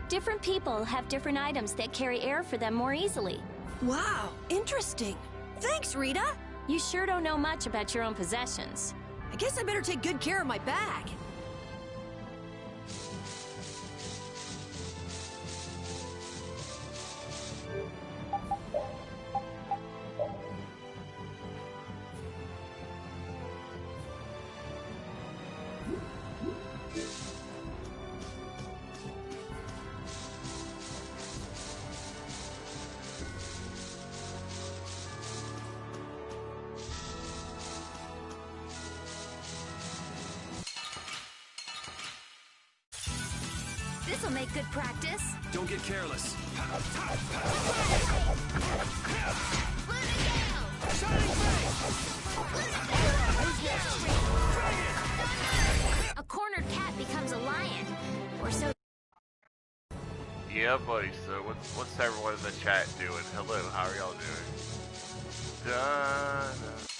J: Different people have different items that carry air for them more easily.
F: Wow, interesting. Thanks, Rita.
J: You sure don't know much about your own possessions.
F: I guess I better take good care of my bag.
M: This'll make good practice.
Q: Don't get careless.
A: A cornered cat becomes a lion. Or so...
D: Yeah, buddy. So what's everyone in the chat doing? Hello, how are y'all doing? Done.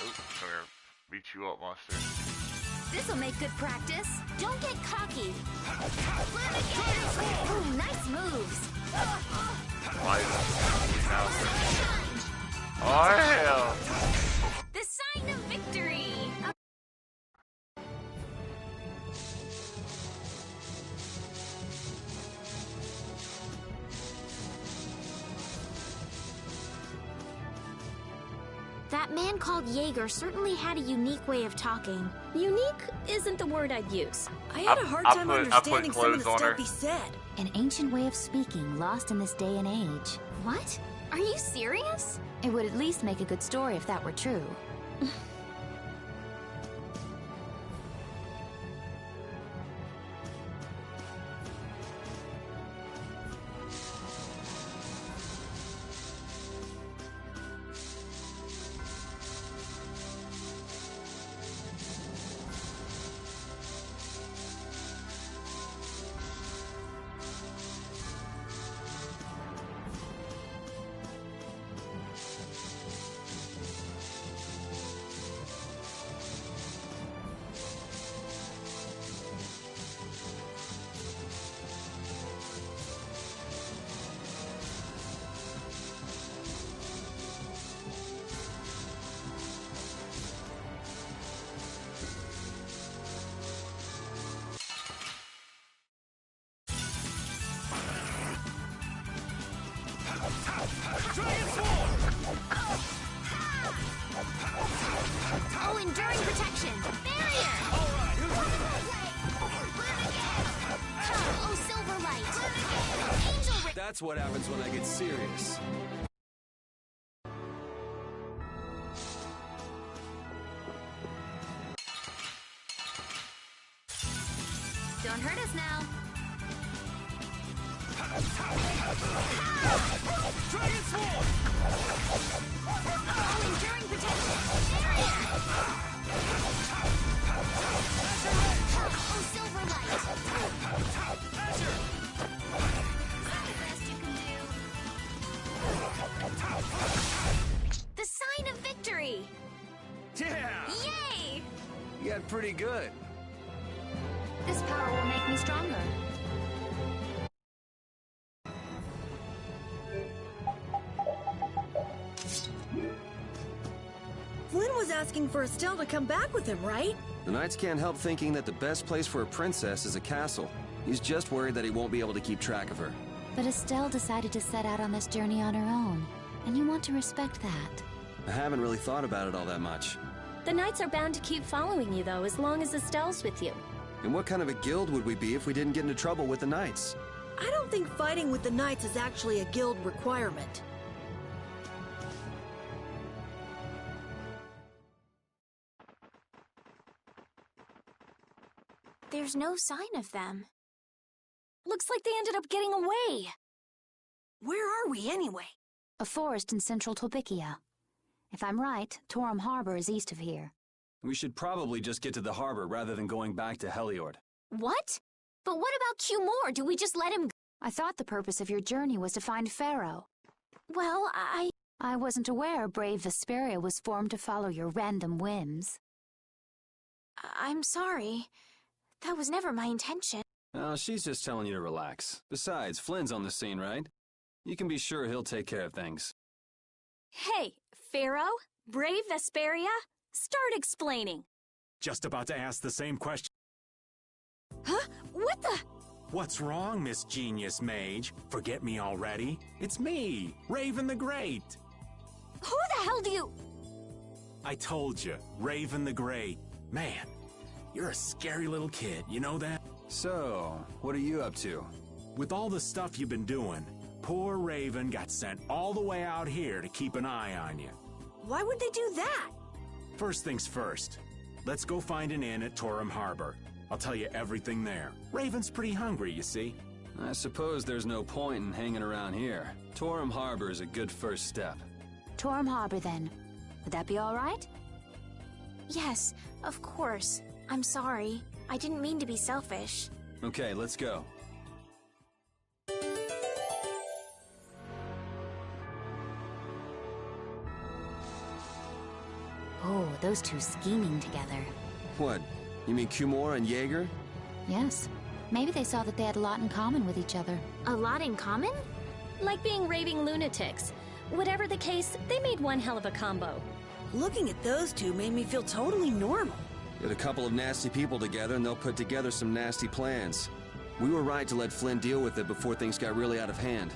D: Oop, come here. Beat you up, monster.
M: This'll make good practice.
A: Don't get cocky. Ooh, nice moves.
D: Oh hell!
A: The sign of victory. That man called Jaeger certainly had a unique way of talking.
J: Unique isn't the word I'd use.
F: I had a hard time understanding some of the stuff he said.
M: An ancient way of speaking lost in this day and age.
A: What? Are you serious?
M: It would at least make a good story if that were true.
A: Oh, enduring protection! Barrier! Oh, Silverlight! Angel Ray!
Q: That's what happens when I get serious.
A: Don't hurt us now.
N: Dragon Sword!
A: Oh, enduring protection! Barrier! Oh, Silverlight! Best you can do. The sign of victory!
N: Yeah!
A: Yay!
Q: You got pretty good.
M: This power will make me stronger.
F: Flynn was asking for Estelle to come back with him, right?
Q: The Knights can't help thinking that the best place for a princess is a castle. He's just worried that he won't be able to keep track of her.
M: But Estelle decided to set out on this journey on her own, and you want to respect that.
Q: I haven't really thought about it all that much.
J: The Knights are bound to keep following you, though, as long as Estelle's with you.
Q: And what kind of a guild would we be if we didn't get into trouble with the Knights?
F: I don't think fighting with the Knights is actually a guild requirement.
A: There's no sign of them.
J: Looks like they ended up getting away.
F: Where are we, anyway?
M: A forest in central Tolbikia. If I'm right, Torum Harbor is east of here.
C: We should probably just get to the harbor rather than going back to Heliord.
A: What? But what about Cumore? Do we just let him go?
M: I thought the purpose of your journey was to find Pharaoh.
A: Well,
M: I wasn't aware Brave Vesperia was formed to follow your random whims.
A: I'm sorry. That was never my intention.
C: Oh, she's just telling you to relax. Besides, Flynn's on the scene, right? You can be sure he'll take care of things.
J: Hey, Pharaoh? Brave Vesperia? Start explaining.
T: Just about to ask the same question.
J: Huh? What the?
T: What's wrong, Miss Genius Mage? Forget me already? It's me, Raven the Great.
J: Who the hell do you...
T: I told you, Raven the Great. Man, you're a scary little kid, you know that?
C: So, what are you up to?
T: With all the stuff you've been doing, poor Raven got sent all the way out here to keep an eye on you.
F: Why would they do that?
T: First things first. Let's go find an inn at Torum Harbor. I'll tell you everything there. Raven's pretty hungry, you see.
C: I suppose there's no point in hanging around here. Torum Harbor is a good first step.
M: Torum Harbor, then. Would that be all right?
A: Yes, of course. I'm sorry. I didn't mean to be selfish.
C: Okay, let's go.
M: Oh, those two scheming together.
Q: What? You mean Cumore and Jaeger?
M: Yes. Maybe they saw that they had a lot in common with each other.
A: A lot in common?
J: Like being raving lunatics. Whatever the case, they made one hell of a combo.
F: Looking at those two made me feel totally normal.
Q: Get a couple of nasty people together and they'll put together some nasty plans. We were right to let Flynn deal with it before things got really out of hand.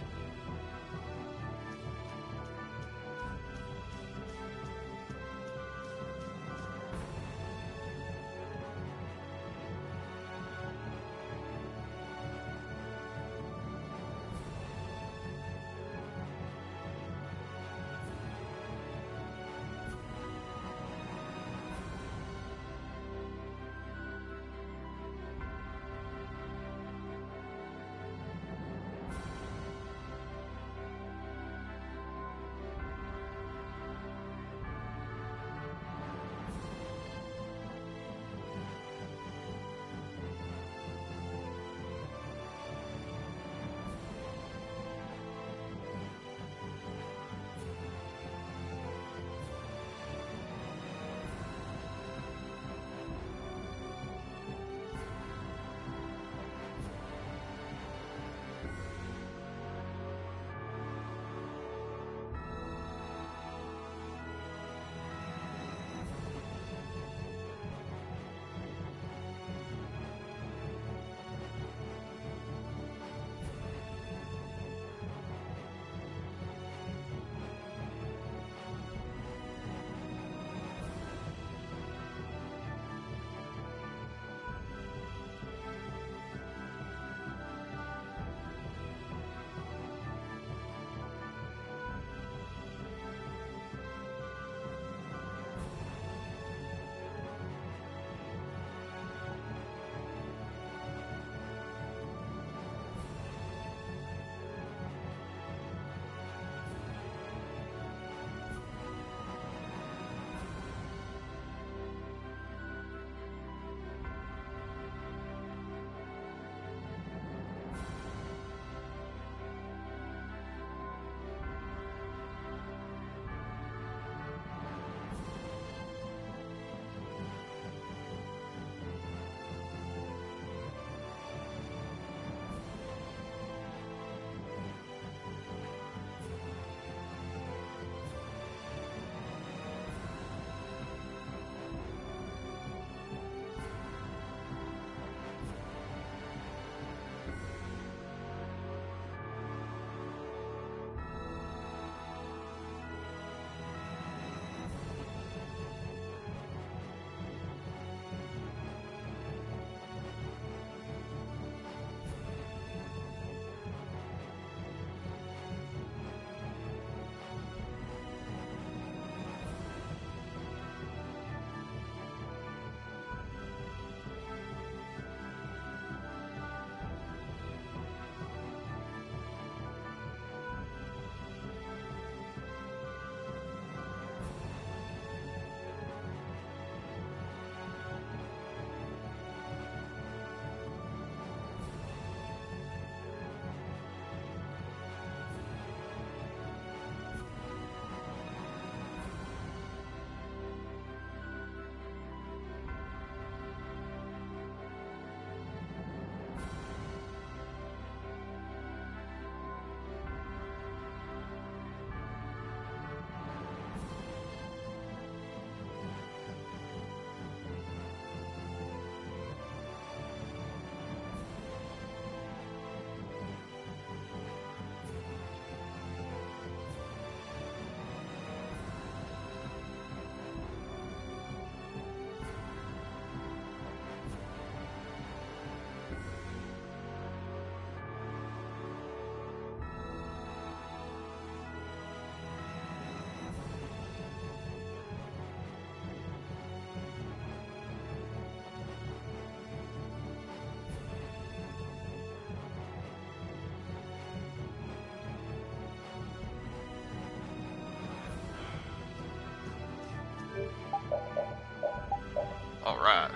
D: Alright.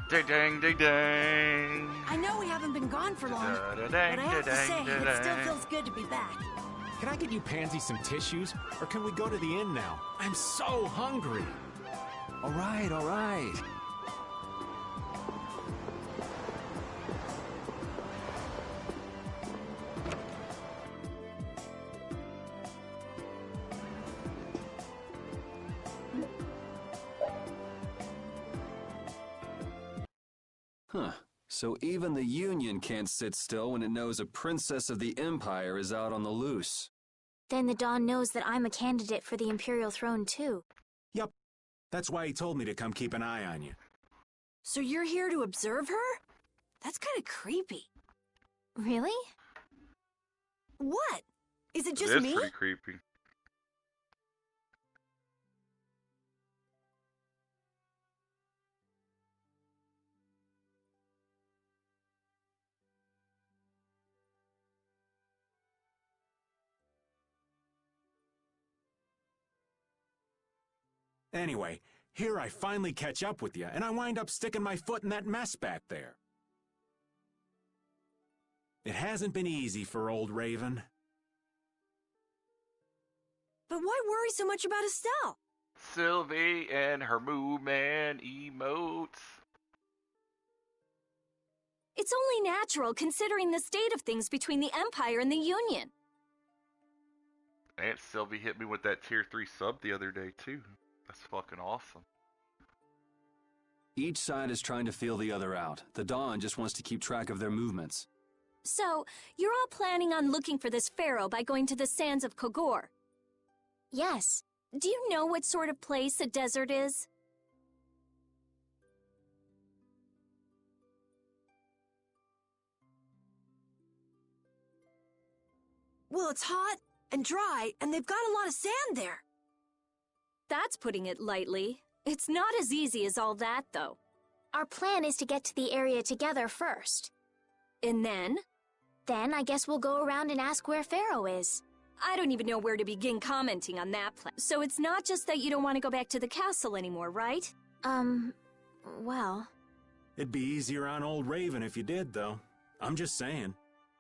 D: Ding ding ding ding.
F: I know we haven't been gone for long, but I have to say, it still feels good to be back.
T: Can I get you Pansy some tissues? Or can we go to the inn now? I'm so hungry.
G: All right, all right.
C: Huh. So even the Union can't sit still when it knows a princess of the Empire is out on the loose.
A: Then the Dawn knows that I'm a candidate for the Imperial throne, too.
T: Yup. That's why he told me to come keep an eye on you.
F: So you're here to observe her? That's kind of creepy.
A: Really?
F: What? Is it just
D: That's
F: me?
D: pretty creepy.
T: Anyway, here I finally catch up with you, and I wind up sticking my foot in that mess back there. It hasn't been easy for old Raven.
F: But why worry so much about Estelle?
D: Sylvie and her movement emotes.
J: It's only natural considering the state of things between the Empire and the Union.
D: Aunt Sylvie hit me with that tier 3 sub the other day, too. That's fucking awesome.
C: Each side is trying to feel the other out. The Dawn just wants to keep track of their movements.
J: So, you're all planning on looking for this pharaoh by going to the sands of Kogor?
A: Yes.
J: Do you know what sort of place a desert is?
F: Well, it's hot and dry, and they've got a lot of sand there.
J: That's putting it lightly. It's not as easy as all that, though.
A: Our plan is to get to the area together first.
J: And then?
A: Then I guess we'll go around and ask where Pharaoh is.
J: I don't even know where to begin commenting on that plan. So it's not just that you don't want to go back to the castle anymore, right?
A: Well...
T: It'd be easier on old Raven if you did, though. I'm just saying.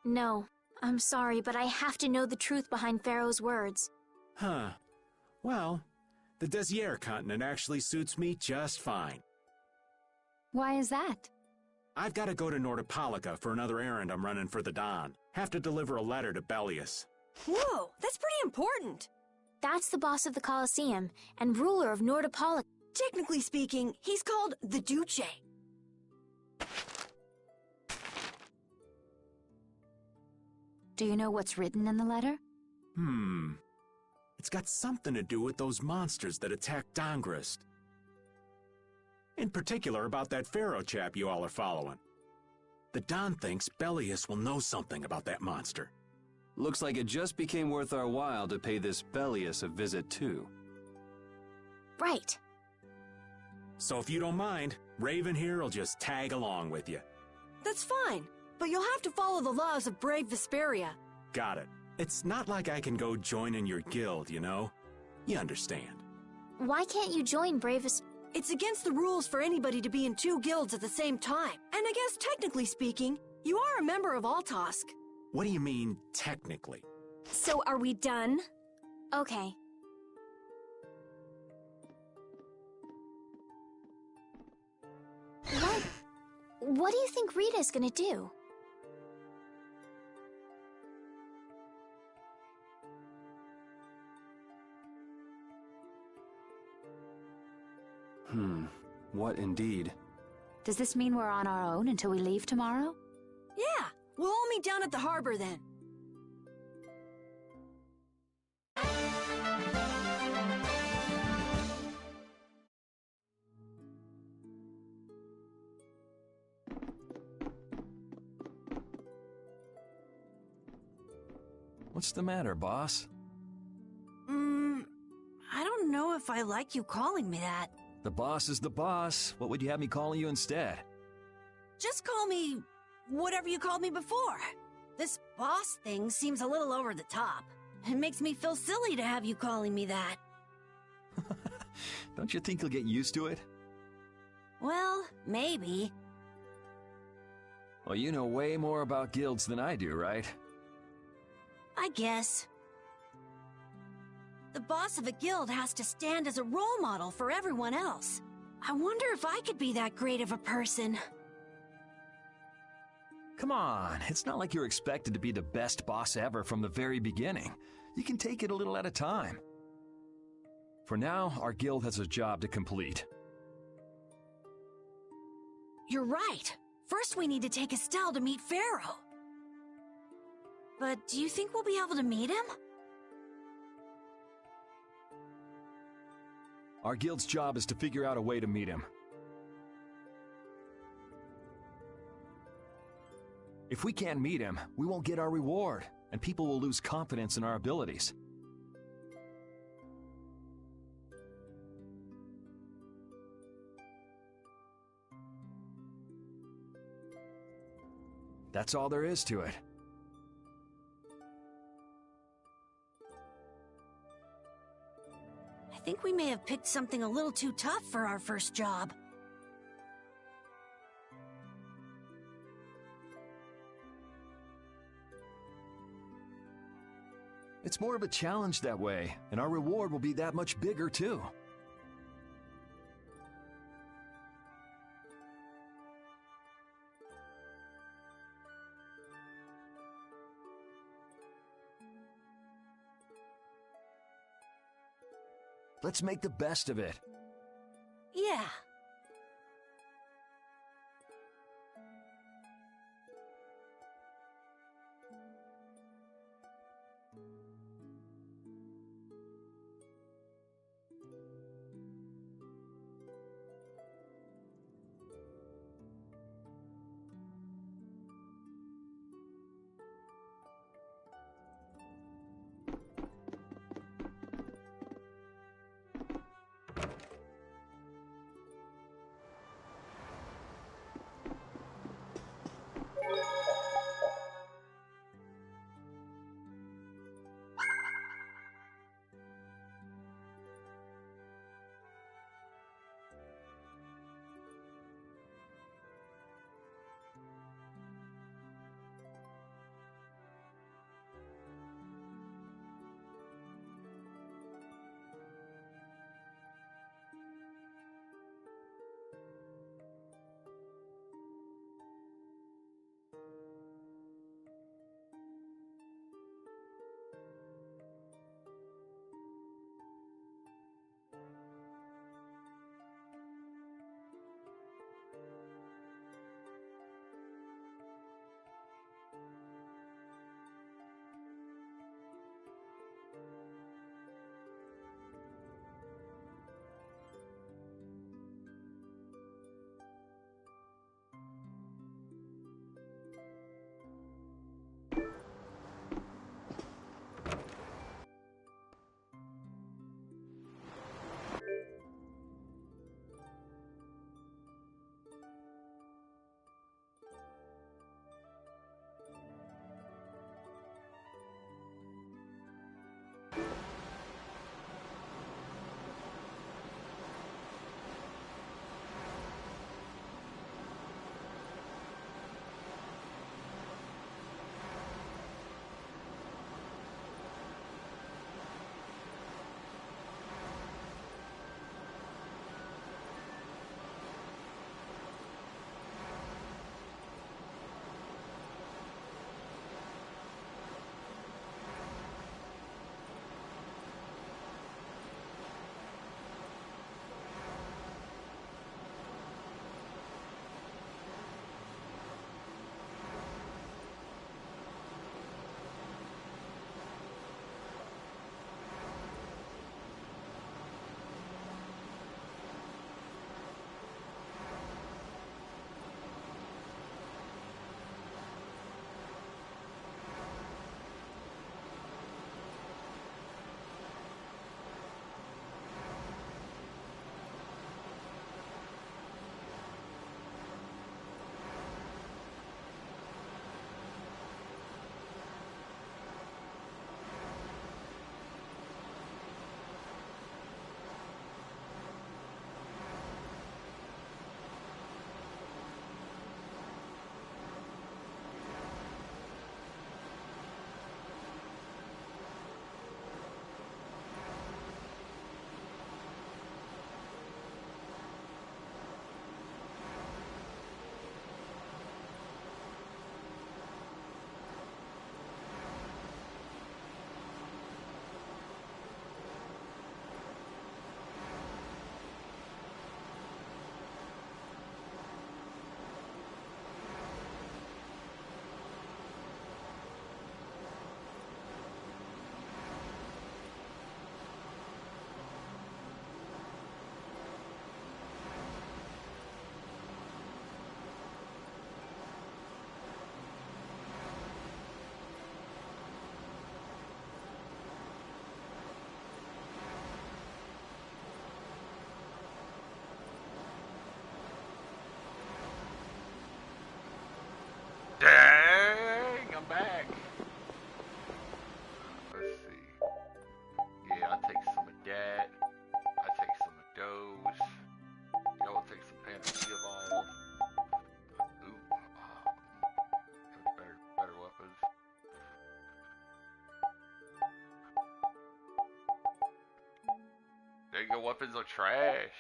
A: No, I'm sorry, but I have to know the truth behind Pharaoh's words.
T: Huh. Well, the Desier continent actually suits me just fine.
M: Why is that?
T: I've got to go to Nordopolica for another errand I'm running for the Dawn. Have to deliver a letter to Bellius.
F: Whoa, that's pretty important.
A: That's the boss of the Colosseum and ruler of Nordopolica.
F: Technically speaking, he's called the Duce.
M: Do you know what's written in the letter?
T: It's got something to do with those monsters that attacked Dongrist. In particular about that Pharaoh chap you all are following. The Dawn thinks Bellius will know something about that monster.
C: Looks like it just became worth our while to pay this Bellius a visit too.
A: Right.
T: So if you don't mind, Raven here will just tag along with you.
F: That's fine, but you'll have to follow the laws of Brave Vesperia.
T: Got it. It's not like I can go join in your guild, you know? You understand.
A: Why can't you join Bravest?
F: It's against the rules for anybody to be in 2 guilds at the same time. And I guess technically speaking, you are a member of Altosk.
T: What do you mean, technically?
J: So are we done?
A: Okay. What do you think Rita's gonna do?
C: What indeed?
M: Does this mean we're on our own until we leave tomorrow?
F: Yeah, we'll all meet down at the harbor then.
G: What's the matter, boss?
F: I don't know if I like you calling me that.
G: The boss is the boss. What would you have me calling you instead?
F: Just call me whatever you called me before. This boss thing seems a little over the top. It makes me feel silly to have you calling me that.
G: Don't you think you'll get used to it?
F: Well, maybe.
G: Well, you know way more about guilds than I do, right?
F: I guess. The boss of a guild has to stand as a role model for everyone else. I wonder if I could be that great of a person.
G: Come on, it's not like you're expected to be the best boss ever from the very beginning. You can take it a little at a time. For now, our guild has a job to complete.
F: You're right. First we need to take Estelle to meet Pharaoh. But do you think we'll be able to meet him?
G: Our guild's job is to figure out a way to meet him. If we can't meet him, we won't get our reward, and people will lose confidence in our abilities. That's all there is to it.
F: I think we may have picked something a little too tough for our first job.
G: It's more of a challenge that way, and our reward will be that much bigger too. Let's make the best of it.
F: Yeah.
D: your weapons are trash.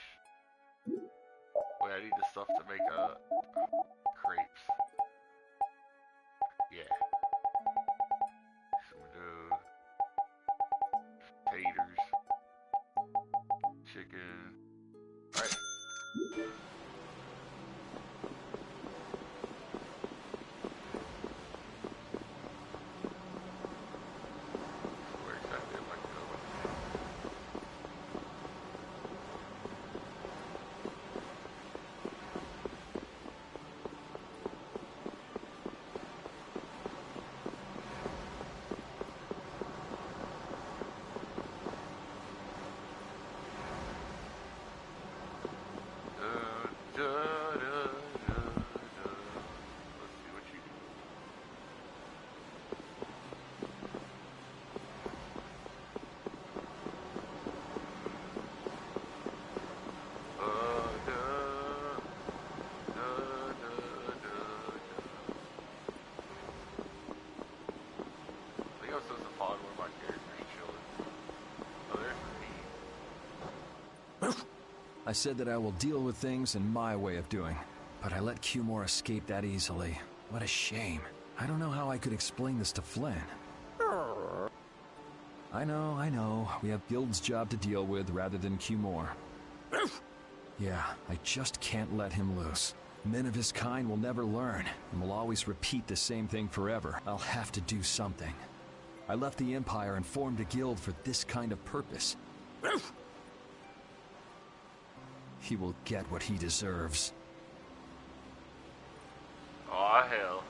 D: Wait, I need the stuff to make crepes. Yeah. Some taters. Chicken. Alright. Where exactly am I going?
G: I said that I will deal with things in my way of doing, but I let Cumore escape that easily. What a shame. I don't know how I could explain this to Flynn. I know. We have Guild's job to deal with rather than Cumore. Yeah, I just can't let him loose. Men of his kind will never learn, and will always repeat the same thing forever. I'll have to do something. I left the Empire and formed a guild for this kind of purpose. He will get what he deserves.
D: Aw, hell.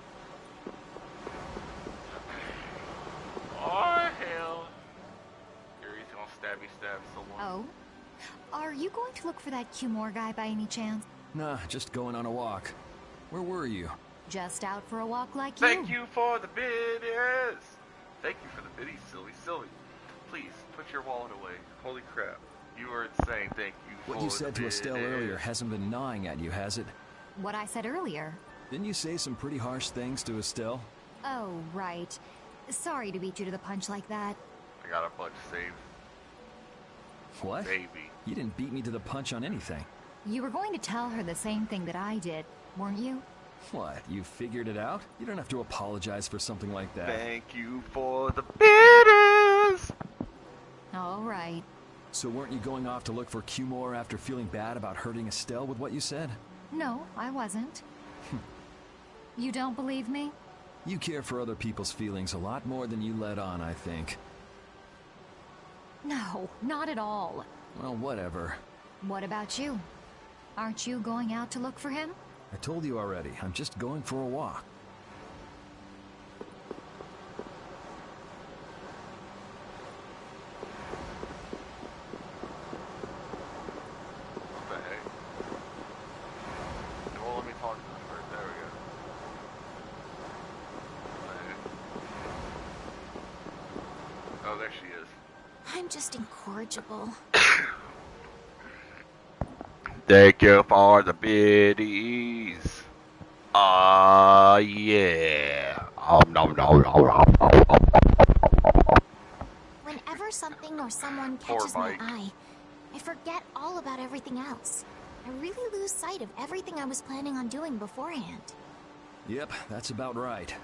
D: Aw, hell. Yuri's gonna stab someone.
H: Oh? Are you going to look for that Cumore guy by any chance?
G: Nah, just going on a walk. Where were you?
H: Just out for a walk like
D: Thank you for the biddies! Thank you for the biddies, silly. Please, put your wallet away. Holy crap. You were insane, thank you for
G: What you said
D: the
G: to Estelle
D: biddies.
G: earlier hasn't been gnawing at you, has it?
H: What I said earlier.
G: Didn't you say some pretty harsh things to Estelle?
H: Oh, right. Sorry to beat you to the punch like that.
D: I got a bunch saved.
G: What?
D: Baby.
G: You didn't beat me to the punch on anything.
H: You were going to tell her the same thing that I did, weren't you?
G: What, you figured it out? You don't have to apologize for something like that.
D: Thank you for the biddies!
H: All right.
G: So weren't you going off to look for Cumore after feeling bad about hurting Estelle with what you said?
H: No, I wasn't. You don't believe me?
G: You care for other people's feelings a lot more than you let on, I think.
H: No, not at all.
G: Well, whatever.
H: What about you? Aren't you going out to look for him?
G: I told you already, I'm just going for a walk.
D: What the heck? Well, let me talk to them first. There we go. Oh, there she is.
A: I'm just incorrigible.
D: Thank you for the biddies. Yeah.
A: Whenever something or someone catches my eye, I forget all about everything else. I really lose sight of everything I was planning on doing beforehand.
G: Yep, that's about right.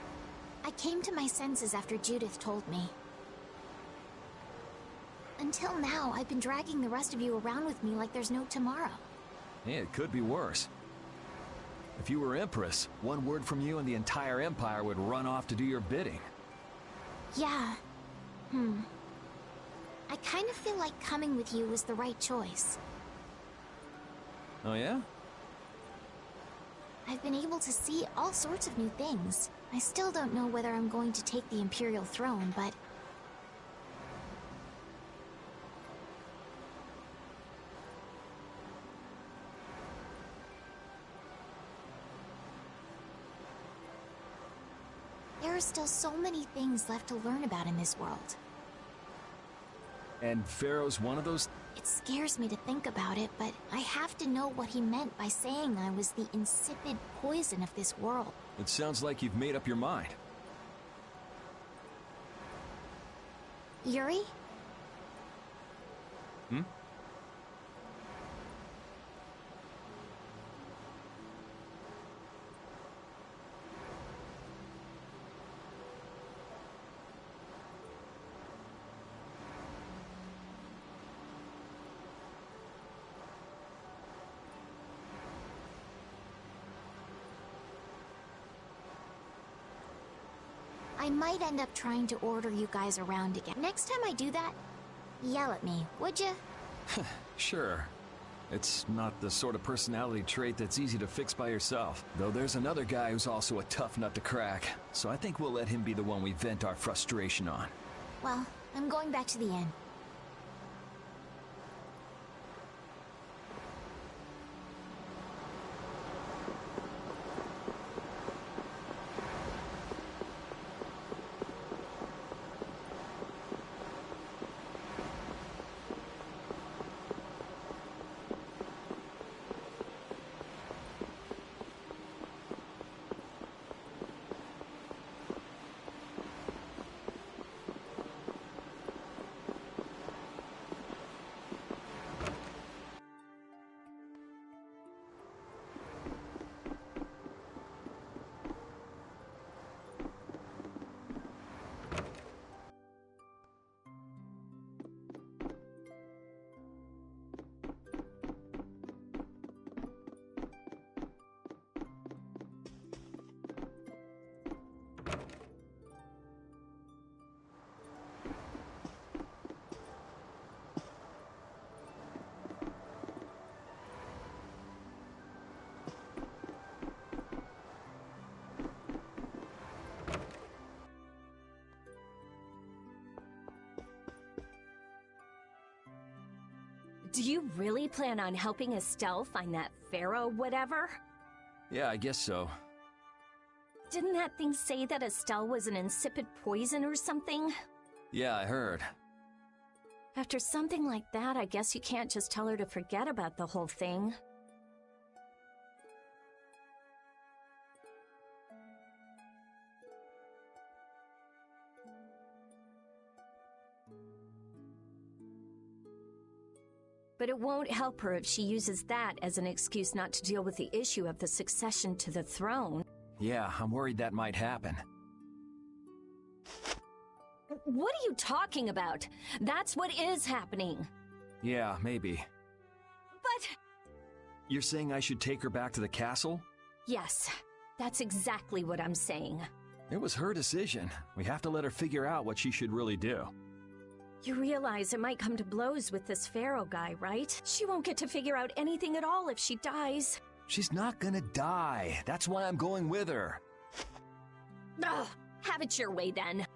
A: I came to my senses after Judith told me. Until now, I've been dragging the rest of you around with me like there's no tomorrow.
G: Yeah, it could be worse. If you were Empress, one word from you and the entire Empire would run off to do your bidding.
A: Yeah. I kind of feel like coming with you was the right choice.
G: Oh yeah?
A: I've been able to see all sorts of new things. I still don't know whether I'm going to take the Imperial throne, but... there are still so many things left to learn about in this world.
G: And Pharaoh's one of those?
A: It scares me to think about it, but I have to know what he meant by saying I was the insipid poison of this world.
G: It sounds like you've made up your mind.
A: Yuri? I might end up trying to order you guys around again. Next time I do that, yell at me, would you?
G: Sure. It's not the sort of personality trait that's easy to fix by yourself. Though there's another guy who's also a tough nut to crack, so I think we'll let him be the one we vent our frustration on.
A: Well, I'm going back to the inn.
J: Do you really plan on helping Estelle find that pharaoh whatever?
G: Yeah, I guess so.
J: Didn't that thing say that Estelle was an insipid poison or something?
G: Yeah, I heard.
J: After something like that, I guess you can't just tell her to forget about the whole thing. But it won't help her if she uses that as an excuse not to deal with the issue of the succession to the throne.
G: Yeah, I'm worried that might happen.
J: What are you talking about? That's what is happening.
G: Yeah, maybe.
J: But...
G: You're saying I should take her back to the castle?
J: Yes, that's exactly what I'm saying.
G: It was her decision. We have to let her figure out what she should really do.
J: You realize it might come to blows with this pharaoh guy, right? She won't get to figure out anything at all if she dies.
G: She's not gonna die. That's why I'm going with her.
J: Ugh, have it your way then.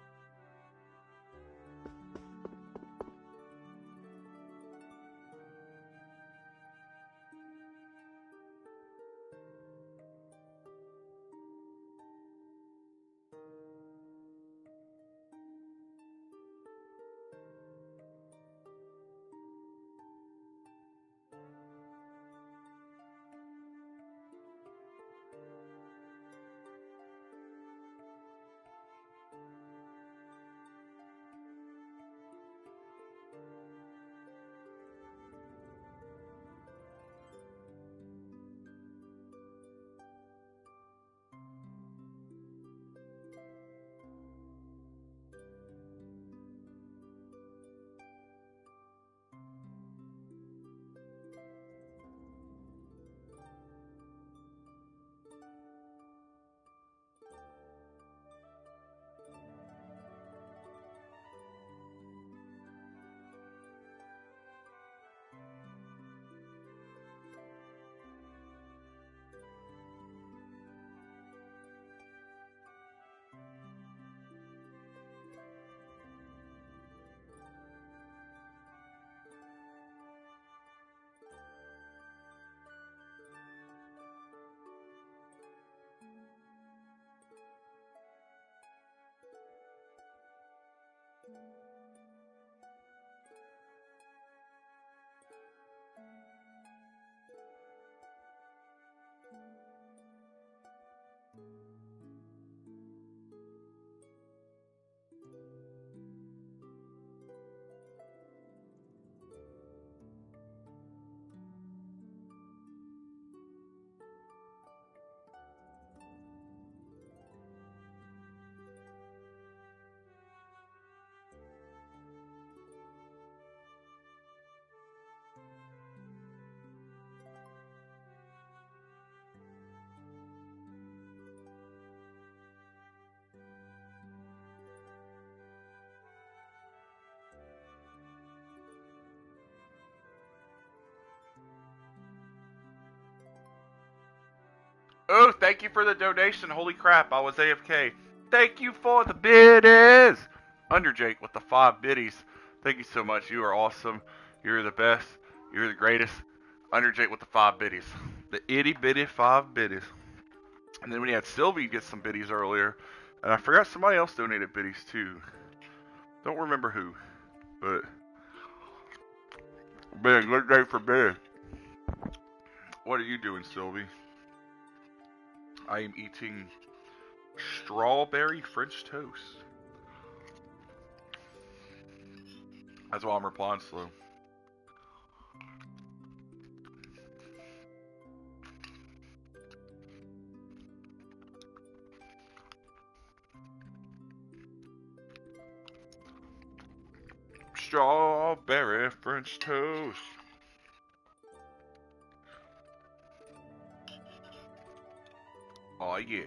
D: Oh, thank you for the donation. Holy crap, I was AFK. Thank you for the biddies. Underjake with the 5 biddies. Thank you so much. You are awesome. You're the best. You're the greatest. Underjake with the 5 biddies. The itty bitty 5 biddies. And then we had Sylvie get some biddies earlier. And I forgot somebody else donated biddies too. Don't remember who. But been a good day for biddies. What are you doing, Sylvie? I am eating strawberry French toast. That's why I'm replying slow. Strawberry French toast. Oh yeah.